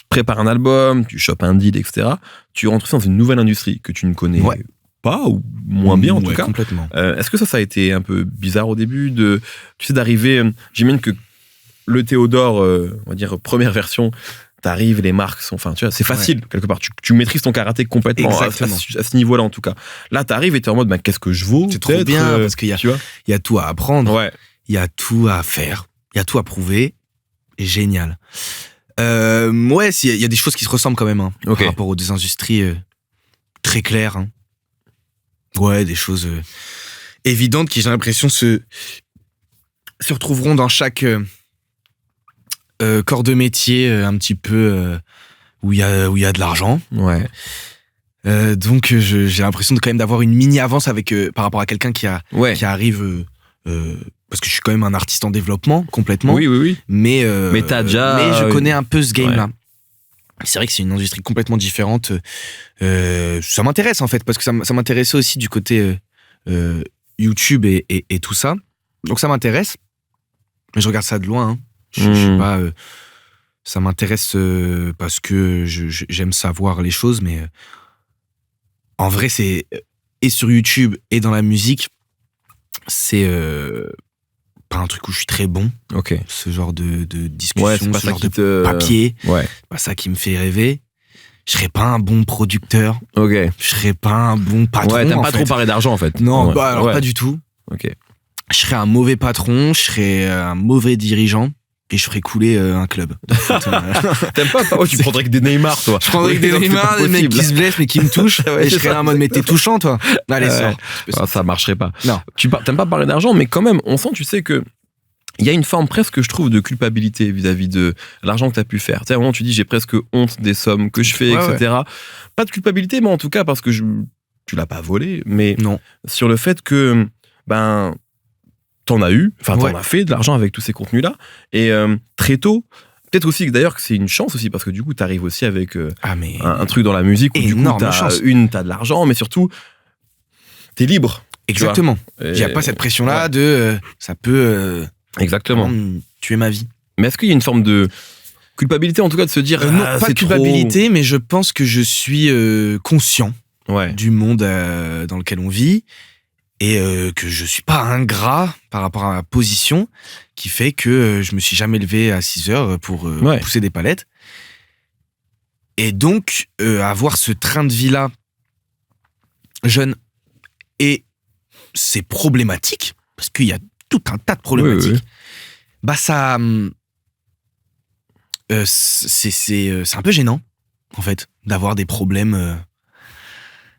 A: prépares un album, tu chopes un deal, etc., tu rentres dans une nouvelle industrie que tu ne connais pas, ou moins bien en tout cas.
B: Complètement.
A: Est-ce que ça a été un peu bizarre au début d'arriver, j'imagine que le Théodore, on va dire première version, t'arrives, les marques sont, enfin tu vois, c'est facile quelque part, tu maîtrises ton karaté complètement à ce niveau-là en tout cas. Là t'arrives et t'es en mode, qu'est-ce que je vaux?
B: C'est trop bien, parce qu'il y a tout à apprendre, il y a tout à faire, il y a tout à prouver, et génial. Il y a des choses qui se ressemblent quand même, par rapport aux deux industries très claires. Ouais, des choses évidentes qui, j'ai l'impression, se retrouveront dans chaque corps de métier un petit peu où il y a de l'argent.
A: Ouais.
B: Donc j'ai l'impression quand même d'avoir une mini avance avec par rapport à quelqu'un qui arrive parce que je suis quand même un artiste en développement complètement.
A: Oui.
B: Mais
A: t'as déjà.
B: Mais je connais un peu ce game-là. C'est vrai que c'est une industrie complètement différente. Ça m'intéresse en fait parce que ça m'intéressait aussi du côté YouTube et tout ça. Donc ça m'intéresse. Mais je regarde ça de loin. Hein. Je sais pas. Ça m'intéresse parce que j'aime savoir les choses, mais en vrai, c'est et sur YouTube et dans la musique, c'est pas un truc où je suis très bon.
A: Ok.
B: Ce genre de discussion,
A: c'est pas
B: ce
A: ça
B: genre
A: qui
B: de papier,
A: Ouais.
B: c'est pas ça qui me fait rêver. Je serais pas un bon producteur.
A: Ok.
B: Je serais pas un bon patron.
A: Ouais, t'aimes pas
B: en fait.
A: trop parler d'argent en fait.
B: Non,
A: Ouais.
B: alors
A: Ouais.
B: pas du tout.
A: Ok.
B: Je serais un mauvais patron, je serais un mauvais dirigeant et je ferais couler un club.
A: T'aimes pas ouais, tu prendrais que des Neymar, toi.
B: Je prendrais
A: Oui,
B: des
A: donc c'est
B: Neymar,
A: pas
B: des mecs qui
A: possible.
B: se blessent mais qui me touchent.
A: Ouais,
B: et je
A: c'est
B: serais
A: ça.
B: là en mode, mais t'es touchant, toi. Allez,
A: Ouais.
B: sors.
A: Ça marcherait pas.
B: Non.
A: T'aimes pas parler d'argent, mais quand même, on sent, tu sais, que il y a une forme presque, je trouve, de culpabilité vis-à-vis de l'argent que t'as pu faire. Tu sais, à un moment, tu dis, j'ai presque honte des sommes que je fais,
B: Ouais,
A: etc. Pas de culpabilité, mais en tout cas, parce que tu l'as pas volé, mais
B: Non.
A: sur le fait que, t'en as eu, enfin, t'en
B: Ouais.
A: as fait de l'argent avec tous ces contenus-là. Et très tôt, peut-être aussi, d'ailleurs, que c'est une chance aussi, parce que du coup, t'arrives aussi avec
B: Mais
A: un truc dans la musique où du coup,
B: énorme chance.
A: t'as de l'argent, mais surtout, t'es libre.
B: Exactement.
A: Tu vois.
B: Il n'y a pas cette pression-là
A: Ouais.
B: de ça peut
A: Exactement.
B: tuer ma vie.
A: Mais est-ce qu'il y a une forme de culpabilité, en tout cas, de se dire
B: Non,
A: ah,
B: pas
A: c'est
B: de culpabilité, mais je pense que je suis conscient
A: trop... Ouais.
B: du monde dans lequel on vit et que je suis pas ingrat par rapport à ma position qui fait que je me suis jamais levé à 6 heures pour
A: Ouais.
B: pousser des palettes. Et donc, avoir ce train de vie-là jeune, et c'est problématique, parce qu'il y a tout un tas de problématiques,
A: Oui.
B: bah ça... c'est un peu gênant, en fait, d'avoir des problèmes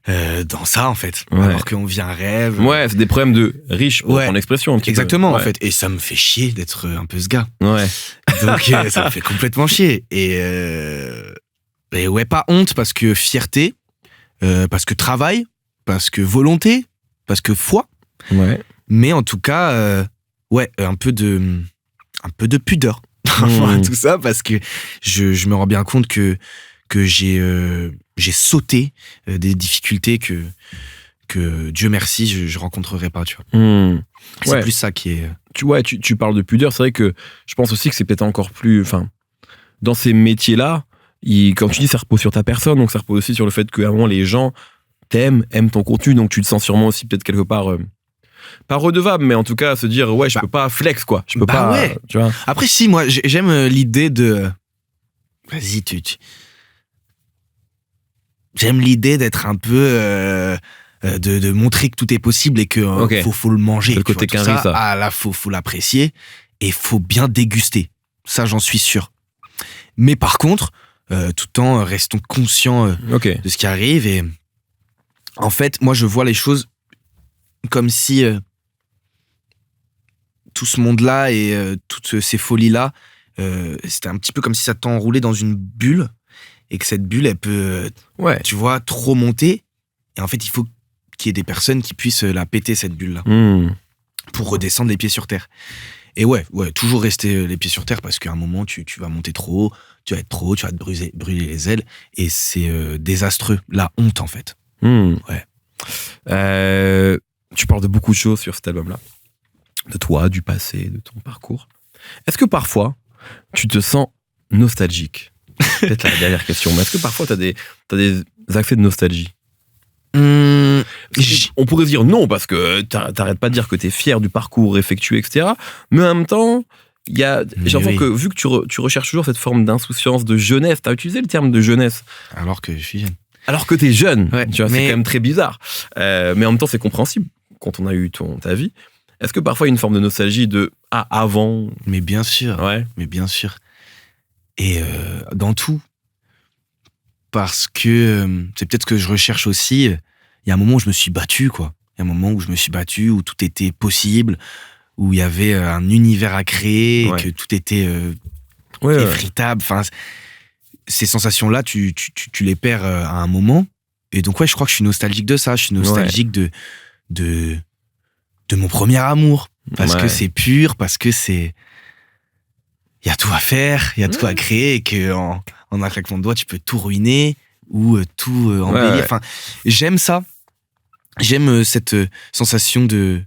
B: dans ça, en fait.
A: Ouais.
B: Alors qu'on vit un rêve.
A: Ouais, c'est des problèmes de riches, pour
B: Ouais.
A: prendre l'expression. un petit peu.
B: Exactement, en
A: Ouais.
B: fait. Et ça me fait chier d'être un peu ce gars.
A: Ouais.
B: Donc, ça me fait complètement chier. Et ouais, pas honte, parce que fierté, parce que travail, parce que volonté, parce que foi.
A: Ouais.
B: Mais en tout cas, ouais, un peu de pudeur. Tout ça, parce que je me rends bien compte que j'ai sauté des difficultés que Dieu merci, je rencontrerai pas, tu vois. C'est
A: Ouais.
B: plus ça qui est...
A: Tu parles de pudeur, c'est vrai que je pense aussi que c'est peut-être encore plus... Enfin, dans ces métiers-là, quand tu dis ça repose sur ta personne, donc ça repose aussi sur le fait qu'à un moment, les gens t'aiment, aiment ton contenu, donc tu te sens sûrement aussi peut-être quelque part... pas redevable, mais en tout cas se dire ouais, je peux pas flex, quoi. Je peux pas...
B: ouais.
A: Tu vois.
B: Après, si, moi, j'aime l'idée de... Vas-y, j'aime l'idée d'être un peu... de montrer que tout est possible et que
A: Ok.
B: faut le manger.
A: C'est le
B: tu
A: côté
B: vois, tout
A: quinri, ça.
B: Ah là, faut l'apprécier et faut bien déguster. Ça, j'en suis sûr. Mais par contre, tout en restant conscient
A: Ok.
B: de ce qui arrive. Et en fait, moi, je vois les choses comme si tout ce monde-là et toutes ces folies-là, c'était un petit peu comme si ça t'enroulait dans une bulle et que cette bulle, elle peut,
A: Ouais.
B: tu vois, trop monter. Et en fait, il faut qu'il y ait des personnes qui puissent la péter, cette bulle-là, pour redescendre les pieds sur terre. Et ouais, toujours rester les pieds sur terre, parce qu'à un moment, tu vas monter trop haut, tu vas être trop haut, tu vas te brûler les ailes, et c'est désastreux. La honte, en fait. Ouais.
A: Tu parles de beaucoup de choses sur cet album-là. De toi, du passé, de ton parcours. Est-ce que parfois, tu te sens nostalgique? Peut-être la dernière question, mais est-ce que parfois, t'as des accès de nostalgie? On pourrait se dire non, parce que t'arrêtes pas de dire que t'es fier du parcours effectué, etc. Mais en même temps, j'ai l'impression que vu que tu recherches toujours cette forme d'insouciance, de jeunesse, t'as utilisé le terme de jeunesse.
B: Alors que je suis jeune.
A: Alors que t'es jeune,
B: Ouais,
A: tu vois, c'est quand même très bizarre. Mais en même temps, c'est compréhensible quand on a eu ta vie. Est-ce que parfois il y a une forme de nostalgie de avant?
B: Mais bien sûr.
A: Ouais.
B: Mais bien sûr. Et dans tout. Parce que c'est peut-être ce que je recherche aussi. il y a un moment où je me suis battu, quoi. Il y a un moment où je me suis battu, où tout était possible, où il y avait un univers à créer, que tout était effritable. Enfin, ces sensations-là, tu les perds à un moment. Et donc, je crois que je suis nostalgique de ça. Je suis nostalgique de mon premier amour. Parce que c'est pur, parce que c'est... Il y a tout à faire, il y a tout à créer, et qu'en un claquement de doigts, tu peux tout ruiner ou tout embellir. Enfin, j'aime ça. J'aime cette sensation de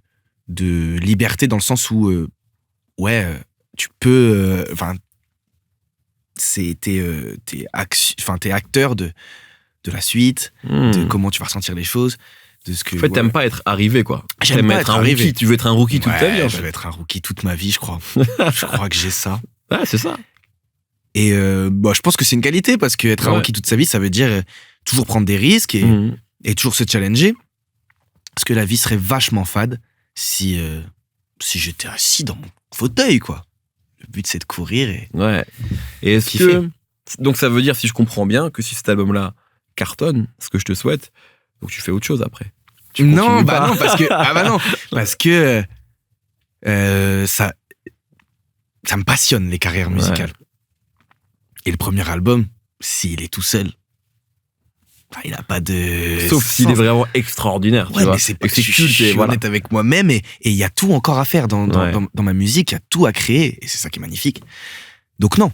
B: liberté dans le sens où, tu peux... t'es acteur de la suite, de comment tu vas ressentir les choses. De ce que,
A: en fait, t'aimes pas être arrivé, quoi.
B: J'aime pas être
A: un
B: arrivé.
A: Rookie. Tu veux être un rookie toute ta vie.
B: Je veux être un rookie toute ma vie, je crois. Je crois que j'ai ça.
A: Ouais, c'est ça.
B: Et je pense que c'est une qualité, parce qu'être un rookie toute sa vie, ça veut dire toujours prendre des risques et toujours se challenger. Parce que la vie serait vachement fade si j'étais assis dans mon fauteuil, quoi. Le but, c'est de courir et...
A: Ouais. Et est-ce que... Donc, ça veut dire, si je comprends bien, que si cet album-là cartonne, ce que je te souhaite, donc tu fais autre chose après.
B: Non, parce que ça me passionne, les carrières musicales. Et le premier album, s'il est tout seul, il n'a pas de...
A: Sauf s'il est vraiment extraordinaire, tu vois.
B: Mais c'est pas que je suis honnête avec moi-même, et il y a tout encore à faire dans ma musique, il y a tout à créer, et c'est ça qui est magnifique. Donc non,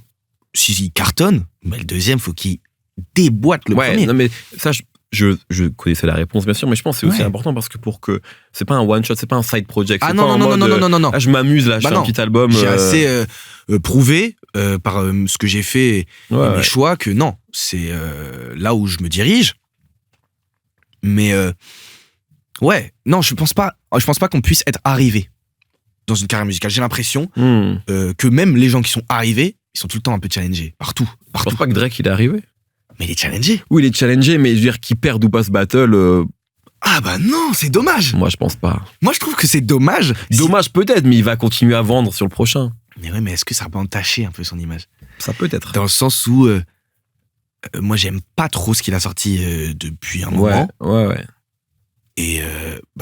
B: s'il cartonne, le deuxième, faut qu'il déboîte le premier.
A: Non mais ça, je connaissais la réponse, bien sûr, mais je pense que c'est aussi important, parce que c'est pas un one shot, c'est pas un side project.
B: Ah non.
A: Là, je m'amuse, là, je fais un petit album.
B: J'ai assez prouvé par ce que j'ai fait et mes choix que non, c'est là où je me dirige. Mais non, je pense pas qu'on puisse être arrivé dans une carrière musicale. J'ai l'impression que même les gens qui sont arrivés, ils sont tout le temps un peu challengés partout.
A: Je pense pas que Drake il est arrivé.
B: Mais il est challengé.
A: Oui, il est challengé, mais je veux dire, qu'il perde ou pas ce battle.
B: Ah bah non, c'est dommage.
A: Moi, je pense pas.
B: Moi, je trouve que c'est dommage.
A: Dommage peut-être, mais il va continuer à vendre sur le prochain.
B: Mais est-ce que ça va pas entacher un peu son image ?
A: Ça peut être.
B: Dans le sens où moi, j'aime pas trop ce qu'il a sorti depuis un moment.
A: Ouais.
B: Et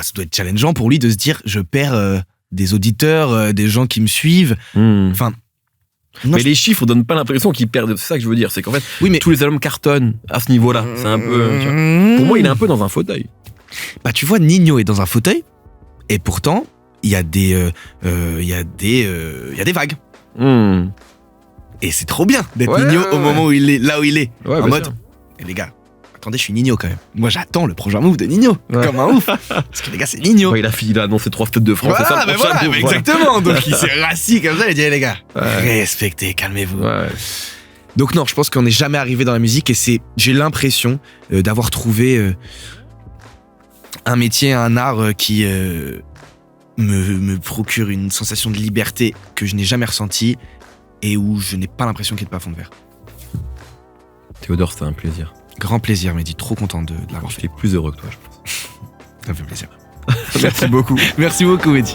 B: ça doit être challengeant pour lui de se dire, je perds des auditeurs, des gens qui me suivent. Enfin.
A: Mais les chiffres donnent pas l'impression qu'il perd. C'est ça que je veux dire, c'est qu'en fait, tous les albums cartonnent à ce niveau-là. C'est un peu. Pour moi, il est un peu dans un fauteuil.
B: Bah, tu vois, Nino est dans un fauteuil, et pourtant, il y a des vagues. Et c'est trop bien d'être Nino au moment où il est là où il est. En mode, les gars, attendez, je suis Nino quand même. Moi, j'attends le prochain move de Nino, comme un ouf. Parce que les gars, c'est Nino.
A: Il a annoncé 3 Stades de France.
B: Voilà, c'est ça, exactement. Donc, il s'est rassis comme ça, il a dit, les gars, respectez, calmez-vous. Donc non, je pense qu'on n'est jamais arrivé dans la musique, et j'ai l'impression d'avoir trouvé un métier, un art qui me procure une sensation de liberté que je n'ai jamais ressentie, et où je n'ai pas l'impression qu'il y ait de plafond de verre.
A: Théodore, c'était un plaisir.
B: Grand plaisir, Mehdi, trop content de l'avoir fait.
A: J'étais plus heureux que toi, je pense.
B: Ça me fait plaisir.
A: Merci beaucoup.
B: Merci beaucoup, Mehdi.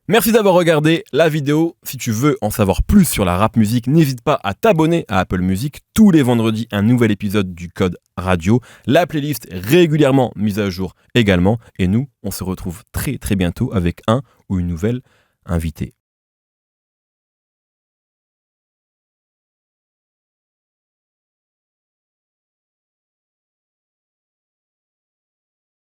A: Merci d'avoir regardé la vidéo. Si tu veux en savoir plus sur la rap musique, n'hésite pas à t'abonner à Apple Music. Tous les vendredis, un nouvel épisode du Code Radio. La playlist est régulièrement mise à jour également. Et nous, on se retrouve très très bientôt avec un ou une nouvelle invitée.